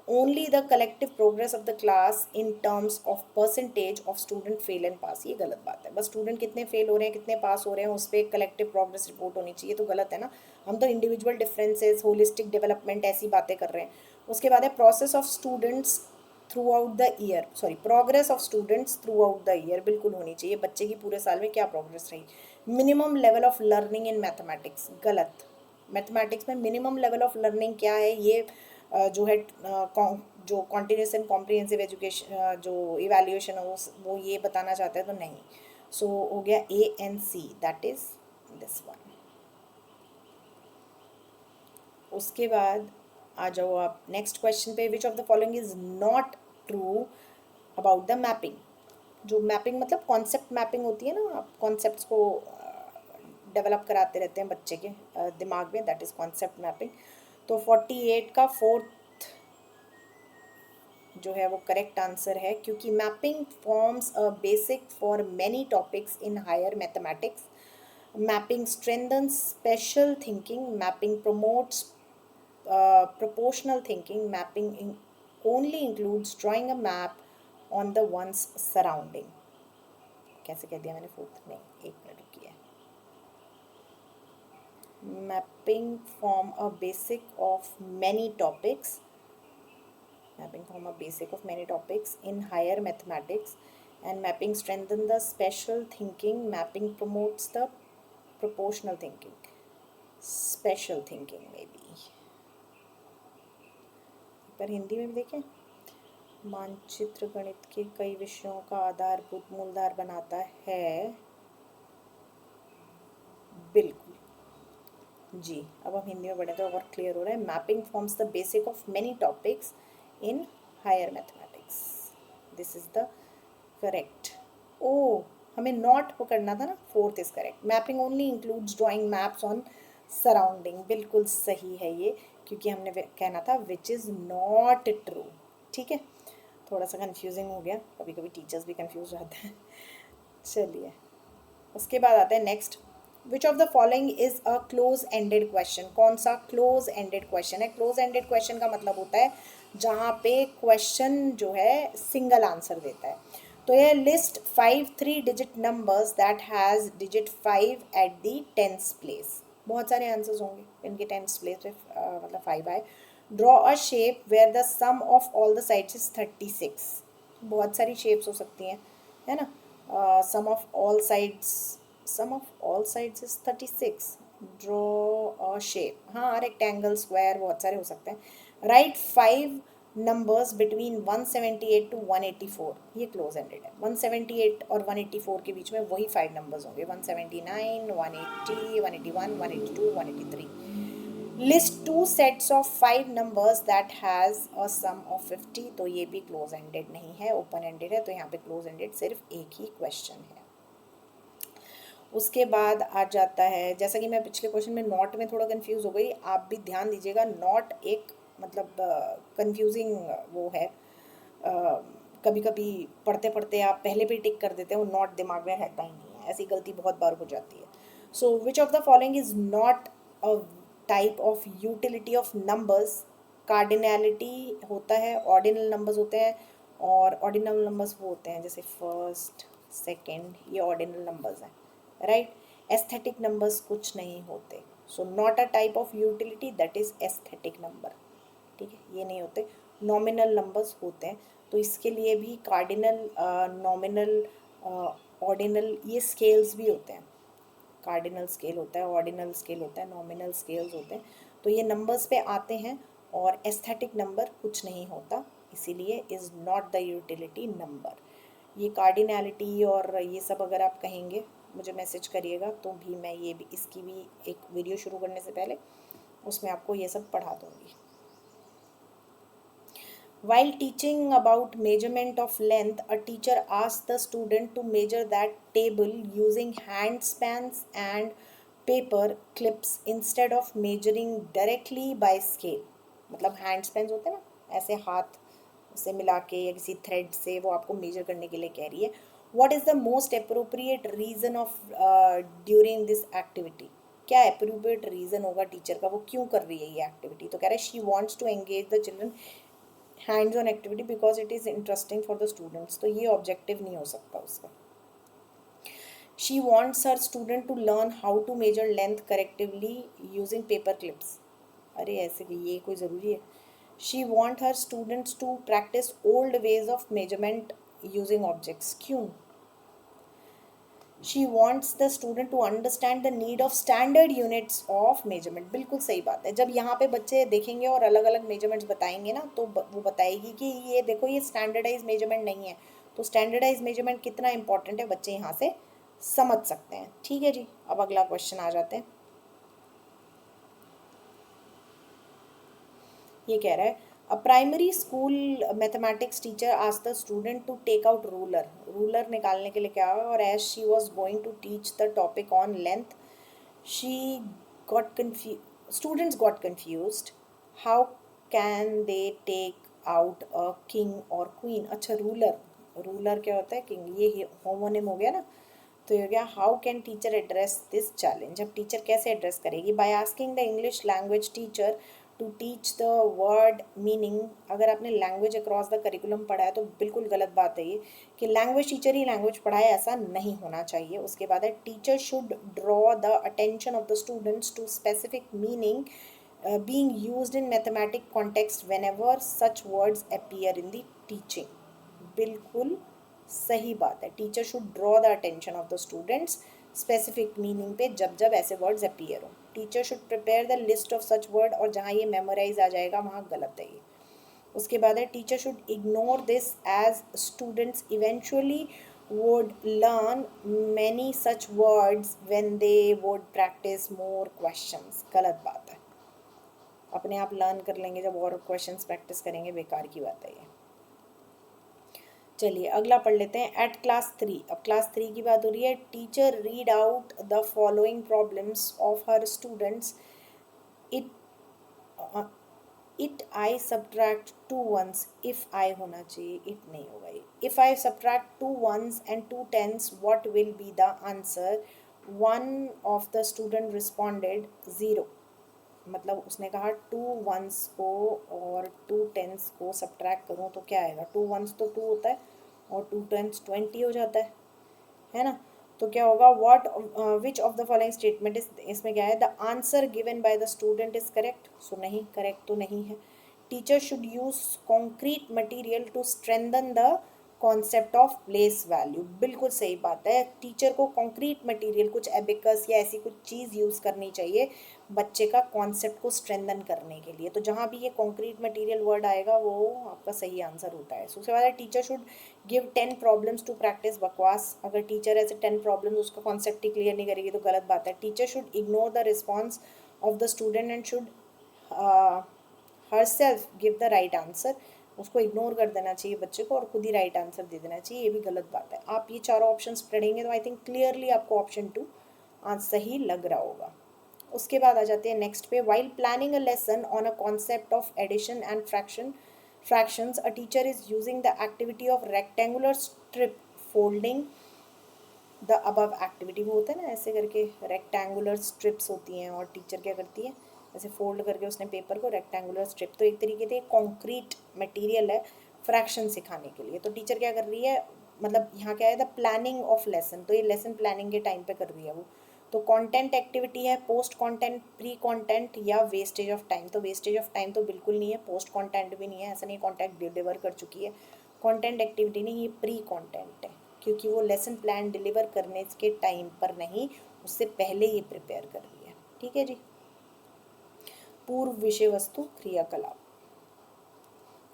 A: Only the collective progress of the class in terms of percentage of student fail and pass, ये गलत बात है। बस स्टूडेंट कितने फेल हो रहे हैं, कितने पास हो रहे हैं, उस पर कलेक्टिव प्रोग्रेस रिपोर्ट होनी चाहिए, तो गलत है ना। हम तो इंडिविजुअल डिफरेंसेस, होलिस्टिक डेवलपमेंट, ऐसी बातें कर रहे हैं। उसके बाद है process of students through out the year, sorry progress of students through out the year, बिल्कुल होनी चाहिए। बच्चे की पूरे साल में क्या प्रोग्रेस रही। Minimum level of learning in mathematics, गलत। मैथमेटिक्स में मिनिमम लेवल ऑफ लर्निंग क्या है, ये जो है जो कॉन्टीन्यूस एंड कॉम्प्रिहेंसिव एजुकेशन जो इवैल्यूएशन है वो ये बताना चाहते हैं, तो नहीं। सो हो गया ANC, that is this one. उसके बाद आ जाओ आप नेक्स्ट क्वेश्चन पे। विच of the following is not true about the mapping. जो मैपिंग मतलब कॉन्सेप्ट मैपिंग होती है ना, आप कॉन्सेप्ट्स को डेवलप कराते रहते हैं बच्चे के दिमाग में, दैट इज कॉन्सेप्ट मैपिंग। तो 48 का 4th जो है वो करेक्ट आंसर है, क्योंकि mapping forms a basic for many topics in higher mathematics. Mapping strengthens spatial thinking, mapping promotes proportional thinking, mapping only includes drawing a map on the one's surrounding। कैसे कह दिया मैंने फोर्थ, नहीं एक मिनट रुकिए। Mapping form a basic of many topics, mapping form a basic of many topics in higher mathematics, and mapping strengthen the special thinking, mapping promotes the proportional thinking, special thinking maybe। पर हिंदी में भी देखें, मानचित्र गणित के कई विषयों का आधारभूत मूलधार बनाता है, बिल्कुल जी। अब हम हिंदी में पढ़े तो और क्लियर हो रहा है। Mapping forms the basic of many topics in higher mathematics, this is the correct. ओ हमें नॉट पकड़ना था ना, 4th is correct. Mapping only includes drawing maps on surrounding, बिल्कुल सही है ये, क्योंकि हमने कहना था विच इज़ नॉट ट्रू, ठीक है। थोड़ा सा कंफ्यूजिंग हो गया, कभी कभी टीचर्स भी कंफ्यूज रहते हैं। चलिए उसके बाद आता है next. Which of the following is a close ended question, कौन सा क्लोज एंडेड क्वेश्चन है? क्लोज एंडेड क्वेश्चन का मतलब होता है जहाँ पे क्वेश्चन जो है सिंगल आंसर देता है। तो ये list 5 3 digit numbers that has digit 5 at the tenth place. बहुत सारे आंसर्स होंगे इनके टेंथ प्लेस पे, मतलब 5 आए। Draw a shape where the sum of all the sides is 36। बहुत सारी शेप्स हो सकती हैं, है ना। Sum of all sides is 36। Draw a shape, हाँ रेक्टेंगल, स्क्वायर, बहुत सारे हो सकते हैं। राइट 5 नंबर्स बिटवीन 178 टू 184, ये क्लोज एंडेड है। 178 और 184 के बीच में वही 5 नंबर्स होंगे, 179, 180, 181, 182, 183। List 2 sets of 5 numbers that has a sum of 50, तो ये भी क्लोज एंडेड नहीं है, ओपन एंडेड है। तो यहाँ पे क्लोज एंडेड सिर्फ एक ही क्वेश्चन है। उसके बाद आ जाता है, जैसा कि मैं पिछले क्वेश्चन में नॉट में थोड़ा कंफ्यूज हो गई, आप भी ध्यान दीजिएगा। नॉट एक मतलब कंफ्यूजिंग वो है, कभी कभी पढ़ते पढ़ते आप पहले भी टिक कर देते हो, नॉट दिमाग में रहता ही नहीं है, ऐसी गलती बहुत बार हो जाती है। So which of the following is not a type of utility of numbers? Cardinality होता है, ऑर्डिनल नंबर्स होते हैं, और ऑर्डिनल नंबर्स वो होते हैं जैसे फर्स्ट सेकेंड, ये ऑर्डिनल नंबर्स हैं, राइट। एस्थेटिक नंबर्स कुछ नहीं होते। So not a type of utility, that is aesthetic number, ठीक है, ये नहीं होते। नॉमिनल नंबर्स होते हैं, तो इसके लिए भी कार्डिनल, नॉमिनल, ऑर्डिनल, ये स्केल्स भी होते हैं। कार्डिनल स्केल होता है, ऑर्डिनल स्केल होता है, नॉमिनल स्केल्स होते हैं। तो ये नंबर्स पे आते हैं, और एस्थेटिक नंबर कुछ नहीं होता, इसीलिए is not the utility number. ये कार्डिनैलिटी और ये सब अगर आप कहेंगे मुझे मैसेज करिएगा, तो भी मैं ये भी, इसकी भी एक वीडियो शुरू करने से पहले उसमें आपको ये सब पढ़ा दूँगी। While teaching about measurement of length, a teacher asked the student to measure that table using hand spans and paper clips instead of measuring directly by scale. मतलब हैंड स्पेंस होते हैं ना, ऐसे हाथ से मिला के या किसी थ्रेड से वो आपको मेजर करने के लिए कह रही है। What is the most appropriate reason of during this activity? क्या अप्रोप्रिएट रीज़न होगा टीचर का, वो क्यों कर रही है ये एक्टिविटी? तो कह रहा है she wants to engage the children hands on activity because it is interesting for the students, तो ये ऑब्जेक्टिव नहीं हो सकता उसका। She wants her student to learn how to measure length correctively using paper clips, अरे ऐसे भी ये कोई ज़रूरी है? She want her students to practice old ways of measurement using objects, क्यों? She wants the student to understand the need of standard units of measurement, बिल्कुल सही बात है। जब यहाँ पे बच्चे देखेंगे और अलग अलग मेजरमेंट्स बताएंगे ना, तो वो बताएगी कि ये देखो ये स्टैंडर्डाइज मेजरमेंट नहीं है, तो स्टैंडर्डाइज मेजरमेंट कितना इंपॉर्टेंट है बच्चे यहाँ से समझ सकते हैं। ठीक है जी, अब अगला क्वेश्चन आ जाते हैं। ये कह रहा है a primary school mathematics teacher asked the student to take out ruler, ruler निकालने के लिए क्या हुआ, और as she was going to teach the topic on length she got confused, students got confused, how can they take out a king or queen? अच्छा रूलर, रूलर क्या होता है, किंग, ये होमोनिम हो गया ना, तो ये हो गया how can teacher address this challenge, अब टीचर कैसे एड्रेस करेगी? By asking the English language teacher to teach the word meaning. अगर आपने लैंग्वेज अक्रॉस द करिकुलम पढ़ा है तो बिल्कुल गलत बात है ये कि लैंग्वेज टीचर ही लैंग्वेज पढ़ाए, ऐसा नहीं होना चाहिए। उसके बाद है teacher should draw the attention of the students to specific meaning being used in mathematic context whenever such words appear in the teaching, बिल्कुल सही बात है। Teacher should draw the attention of the students specific meaning पे जब जब ऐसे वर्ड्स अपीयर हो। Teacher should prepare the list of such word, और जहाँ ये मेमोराइज आ जाएगा वहाँ गलत है ये। उसके बाद है teacher should ignore this as students eventually would learn many such words when they would practice more questions, गलत बात है। अपने आप लर्न कर लेंगे जब और क्वेश्चंस प्रैक्टिस करेंगे, बेकार की बात है ये। चलिए अगला पढ़ लेते हैं। एट क्लास 3, अब क्लास 3 की बात हो रही है। Teacher read out the following problems of her students. It it I subtract 2 ones, if I होना चाहिए, इट नहीं होगा ये। If I subtract 2 ones and 2 10s, what will be the answer? 1 of the student responded 0, मतलब उसने कहा 2 1s को और 2 10s को सब्ट्रैक्ट करूँ तो क्या आएगा, 2 1s तो 2 होता है और 2 10s 20 हो जाता है ना। तो क्या होगा, what which of the following statement is, इसमें क्या है, the answer given by the student is correct, so नहीं, करेक्ट तो नहीं है। Teacher should use concrete material to strengthen the concept of place value, बिल्कुल सही बात है। टीचर को कॉन्क्रीट मटेरियल, कुछ एबिकस या ऐसी कुछ चीज़ यूज़ करनी चाहिए बच्चे का कॉन्सेप्ट को स्ट्रेंथन करने के लिए। तो जहाँ भी ये कॉन्क्रीट मटेरियल वर्ड आएगा वो आपका सही आंसर होता है। उसके बाद teacher should give 10 problems to practice बकवास। अगर टीचर ऐसे 10 प्रॉब्लम्स उसका कॉन्सेप्ट ही क्लियर नहीं करेगी तो गलत बात है। Teacher should ignore the response of the student and should herself give the right answer, उसको इग्नोर कर देना चाहिए बच्चे को और खुद ही राइट आंसर दे देना चाहिए, ये भी गलत बात है। आप ये चारों ऑप्शंस पढ़ेंगे तो आई थिंक क्लियरली आपको ऑप्शन 2 आज सही लग रहा होगा। उसके बाद आ जाते हैं नेक्स्ट पे, while planning a lesson on a concept of addition and fractions a teacher is using the activity of rectangular strip folding the above activity. वो होता है ना ऐसे करके रेक्टेंगुलर स्ट्रिप्स होती हैं और टीचर क्या करती है, ऐसे फोल्ड करके उसने पेपर को रेक्टेंगुलर स्ट्रिप, तो एक तरीके से कॉन्क्रीट मटेरियल है फ्रैक्शन सिखाने के लिए। तो टीचर क्या कर रही है, मतलब यहाँ क्या है, द प्लानिंग ऑफ लेसन, तो ये लेसन प्लानिंग के टाइम पे कर रही है वो। तो कंटेंट एक्टिविटी है, पोस्ट कंटेंट, प्री कंटेंट या वेस्टेज ऑफ टाइम। तो वेस्टेज ऑफ टाइम तो बिल्कुल नहीं है, पोस्ट कंटेंट भी नहीं है, ऐसा नहीं कंटेंट डिलीवर कर चुकी है, कंटेंट एक्टिविटी नहीं, ये प्री कंटेंट है क्योंकि वो लेसन प्लान डिलीवर करने के टाइम पर नहीं, उससे पहले ही प्रिपेयर कर रही है। ठीक है जी, पूर्व विषय वस्तु क्रियाकलाप।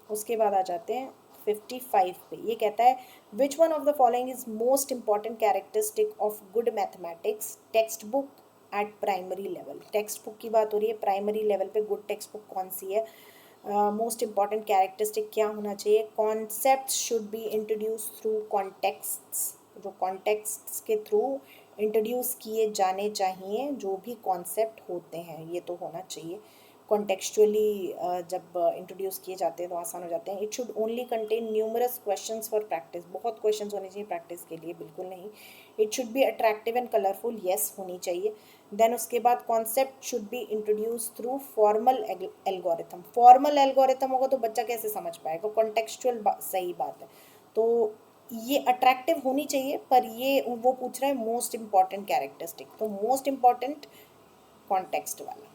A: उसके बाद आ जाते हैं 55 पे, ये कहता है which one of the following is most important characteristic of good mathematics text book at primary level. Text book की बात हो रही है, प्राइमरी लेवल पे गुड टेक्स्ट बुक कौन सी है, मोस्ट इंपॉर्टेंट कैरेक्टरिस्टिक क्या होना चाहिए, concept should be introduce through contexts, जो कॉन्टेक्स्ट्स के थ्रू इंट्रोड्यूस किए जाने चाहिए जो भी कॉन्सेप्ट होते हैं, ये तो होना चाहिए। कॉन्टेक्चुअली जब इंट्रोड्यूस किए जाते हैं तो आसान हो जाते हैं। It should only contain numerous questions for practice, बहुत क्वेश्चंस होने चाहिए प्रैक्टिस के लिए, बिल्कुल नहीं। It should be attractive and colourful, yes होनी चाहिए। देन उसके बाद concept should be introduce through formal algorithm. Formal algorithm होगा तो बच्चा कैसे समझ पाएगा, कॉन्टेक्चुअल सही बात है। तो ये अट्रैक्टिव होनी चाहिए, पर ये वो पूछ रहा है मोस्ट इंपॉर्टेंट कैरेक्टरिस्टिक, तो मोस्ट इंपॉर्टेंट कॉन्टेक्स्ट वाला।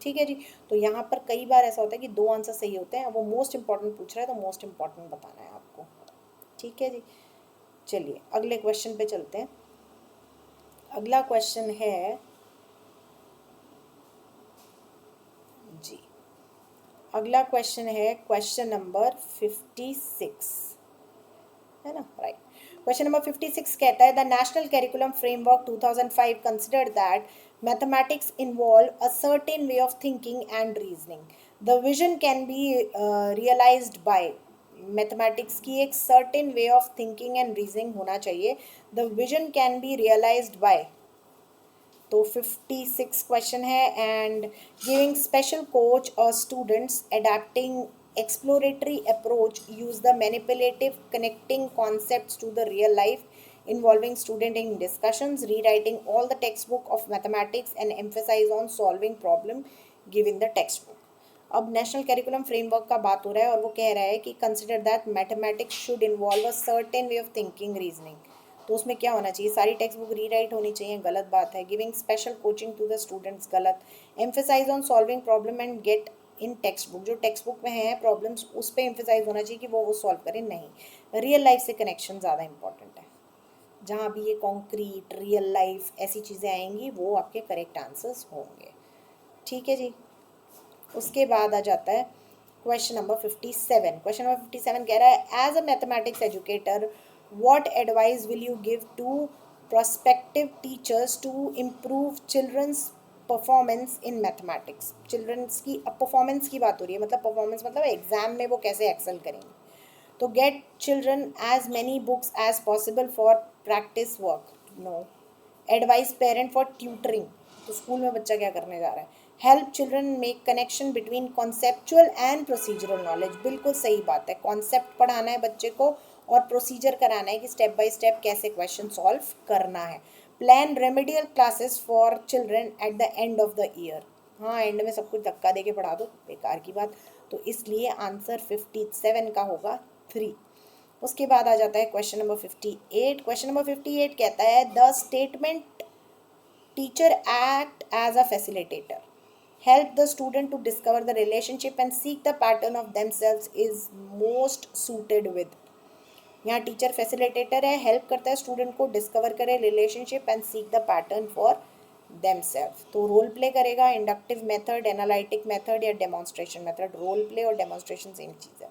A: ठीक है जी, तो यहाँ पर कई बार ऐसा होता है कि 2 आंसर सही होते हैं, वो मोस्ट इंपॉर्टेंट पूछ रहा है तो मोस्ट इंपॉर्टेंट बताना है आपको। ठीक है जी, चलिए अगले क्वेश्चन पे चलते हैं। अगला क्वेश्चन है जी, अगला क्वेश्चन है क्वेश्चन नंबर 56, है ना, राइट। क्वेश्चन नंबर 56 कहता है the national curriculum framework 2005 considered that mathematics involve a certain way of thinking and reasoning. The vision can be realised by, mathematics की एक certain way of thinking and reasoning होना चाहिए, the vision can be realised by. तो 56 क्वेश्चन है, एंड गिविंग स्पेशल कोच और students adopting exploratory approach use the manipulative connecting concepts to the real life involving student in discussions rewriting all the textbook of mathematics and emphasize on solving problem given the textbook। अब नेशनल करिकुलम फ्रेमवर्क का बात हो रहा है और वो कह रहा है कि consider that mathematics should involve a certain way of thinking reasoning. तो उसमें क्या होना चाहिए, सारी टेक्स्ट बुक रीराइट होनी चाहिए, गलत बात है। Giving special coaching to the students, गलत। Emphasize on solving problem and get in text book, जो टेक्स्ट बुक में है प्रॉब्लम्स उस पर एम्फेसाइज होना चाहिए कि वो सॉल्व करें, नहीं। रियल लाइफ से कनेक्शन ज़्यादा इंपॉर्टेंट है, जहाँ भी ये कॉन्क्रीट रियल लाइफ ऐसी चीज़ें आएंगी वो आपके करेक्ट आंसर्स होंगे। ठीक है जी, उसके बाद आ जाता है क्वेश्चन नंबर 57। क्वेश्चन नंबर 57 कह रहा है as a mathematics educator what advice will you give to prospective teachers to improve children's performance in mathematics। Children's की अब परफॉर्मेंस की बात हो रही है, मतलब परफॉर्मेंस मतलब एग्जाम में वो कैसे एक्सेल करेंगे। तो get children as many books as possible for practice work, no. Advice parent for tutoring, तो स्कूल में बच्चा क्या करने जा रहा है। Help children make connection between conceptual and procedural knowledge, बिल्कुल सही बात है। कॉन्सेप्ट पढ़ाना है बच्चे को और प्रोसीजर कराना है कि स्टेप बाय स्टेप कैसे क्वेश्चन सॉल्व करना है। Plan remedial classes for children at the end of the year. हाँ, एंड में सब कुछ धक्का दे के पढ़ा दो, बेकार की बात। तो इसलिए आंसर 57 का होगा 3। उसके बाद आ जाता है क्वेश्चन नंबर 58। क्वेश्चन नंबर 58 कहता है the statement teacher act as a facilitator, help the student to discover the relationship and seek the pattern of themselves is most suited with। यहाँ टीचर फैसिलिटेटर है, हेल्प करता है स्टूडेंट को डिस्कवर करे relationship and seek the pattern for themself. तो रोल प्ले करेगा, इंडक्टिव मेथड, एनालिटिक मेथड या डेमोन्स्ट्रेशन मेथड। रोल प्ले और डेमोन्स्ट्रेशन सेम चीज़ है।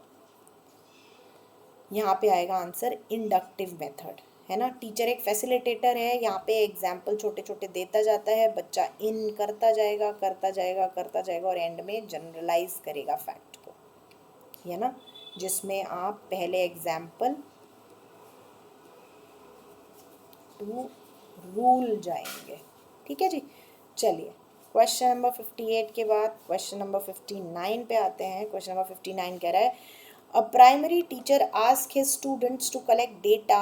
A: यहाँ पे आएगा आंसर इंडक्टिव मेथड, है ना। टीचर एक फैसिलिटेटर है, यहाँ पे एग्जाम्पल छोटे छोटे देता जाता है, बच्चा इन करता जाएगा करता जाएगा करता जाएगा और एंड में जनरलाइज करेगा फैक्ट को, है ना, जिसमें आप पहले एग्जाम्पल टू रूल जाएंगे। ठीक है जी। चलिए क्वेश्चन नंबर 58 के बाद क्वेश्चन नंबर 59 पे आते हैं। क्वेश्चन नंबर 59 कह रहा है A primary teacher asks his students to collect data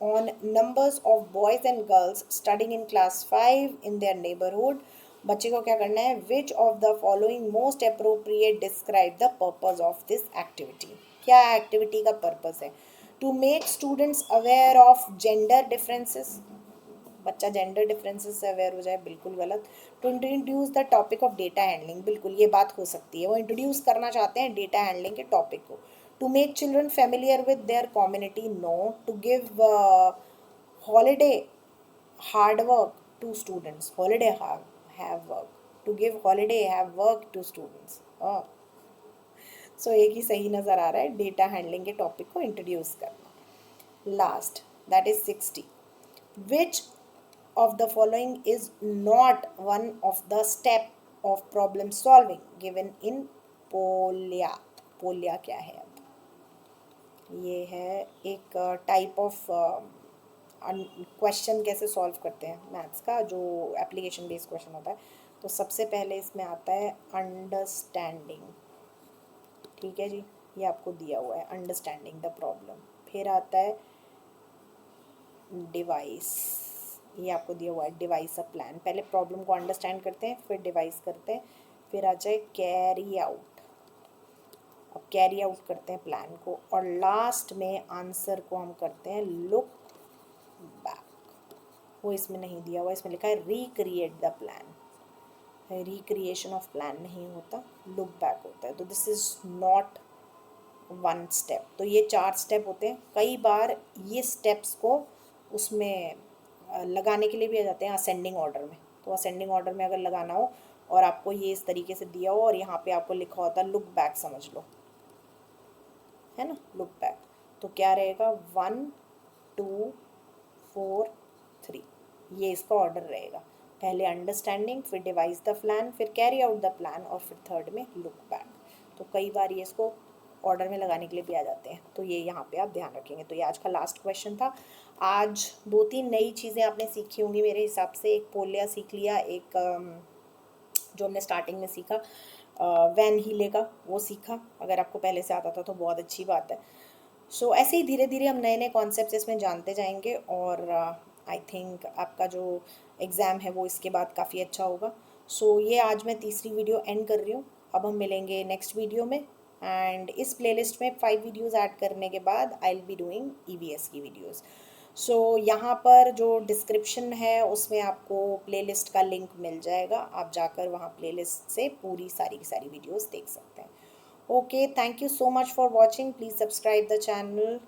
A: on numbers of boys and girls studying in class 5 in their neighborhood। बच्चे को क्या करना है, which of the following most appropriate describe the purpose of this activity। क्या एक्टिविटी का पर्पस है? To make students aware of gender differences, बच्चा जेंडर डिफरेंसेस से अवेयर हो जाए, बिल्कुल गलत। To introduce the topic of data handling, बिल्कुल ये बात हो सकती है, वो इंट्रोड्यूस करना चाहते हैं डेटा हैंडलिंग के टॉपिक को। To make children familiar with their community, no. To give holiday hard work to students, holiday have work, to give holiday have work to students. So एक ही सही नज़र आ रहा है, डेटा हैंडलिंग के टॉपिक को इंट्रोड्यूस करना। Last that is 60। Which of the following is not one of the step of problem solving given in polio. Polio क्या है? अब ये है एक टाइप ऑफ क्वेश्चन कैसे सॉल्व करते हैं मैथ्स का, जो एप्लीकेशन बेस्ड क्वेश्चन होता है। तो सबसे पहले इसमें आता है अंडरस्टैंडिंग। ठीक है जी, ये आपको दिया हुआ है अंडरस्टैंडिंग द प्रॉब्लम। फिर आता है डिवाइस, ये आपको दिया हुआ है डिवाइस अ प्लान। पहले प्रॉब्लम को अंडरस्टैंड करते हैं, फिर डिवाइस करते हैं, फिर आ जाए कैरी आउट। अब कैरी आउट करते हैं प्लान को, और लास्ट में आंसर को हम करते हैं लुक बैक। वो इसमें नहीं दिया हुआ, इसमें लिखा है recreate the plan. Recreation of plan नहीं होता, लुक बैक होता है। तो this is not one step. तो ये 4 स्टेप होते हैं। कई बार ये स्टेप्स को उसमें लगाने के लिए भी आ जाते हैं असेंडिंग ऑर्डर में। तो असेंडिंग ऑर्डर में अगर लगाना हो और आपको ये इस तरीके से दिया हो और यहाँ पे आपको लिखा होता है लुक बैक, समझ लो, है ना, लुक बैक। तो क्या रहेगा 1 2 4 3, ये इसका ऑर्डर रहेगा। पहले अंडरस्टैंडिंग, फिर डिवाइस द प्लान, फिर कैरी आउट द प्लान और फिर थर्ड में लुक बैक। तो कई बार ये इसको ऑर्डर में लगाने के लिए भी आ जाते हैं, तो ये यहाँ पे आप ध्यान रखेंगे। तो ये आज का लास्ट क्वेश्चन था। आज 2-3 नई चीज़ें आपने सीखी होंगी मेरे हिसाब से। एक पोलिया सीख लिया, एक जो हमने स्टार्टिंग में सीखा वैन हीले का, वो सीखा। अगर आपको पहले से आता था तो बहुत अच्छी बात है। सो ऐसे ही धीरे धीरे हम नए नए कॉन्सेप्ट्स इसमें जानते जाएंगे, और आई थिंक आपका जो एग्ज़ाम है वो इसके बाद काफ़ी अच्छा होगा। सो ये आज मैं तीसरी वीडियो एंड कर रही हूँ। अब हम मिलेंगे नेक्स्ट वीडियो में, एंड इस प्लेलिस्ट में 5 वीडियोस ऐड करने के बाद I will be doing EVS की वीडियोस। सो यहाँ पर जो डिस्क्रिप्शन है उसमें आपको प्लेलिस्ट का लिंक मिल जाएगा, आप जाकर वहाँ प्लेलिस्ट से पूरी सारी की सारी वीडियोस देख सकते हैं। Okay, thank you so much for watching. Please subscribe the channel.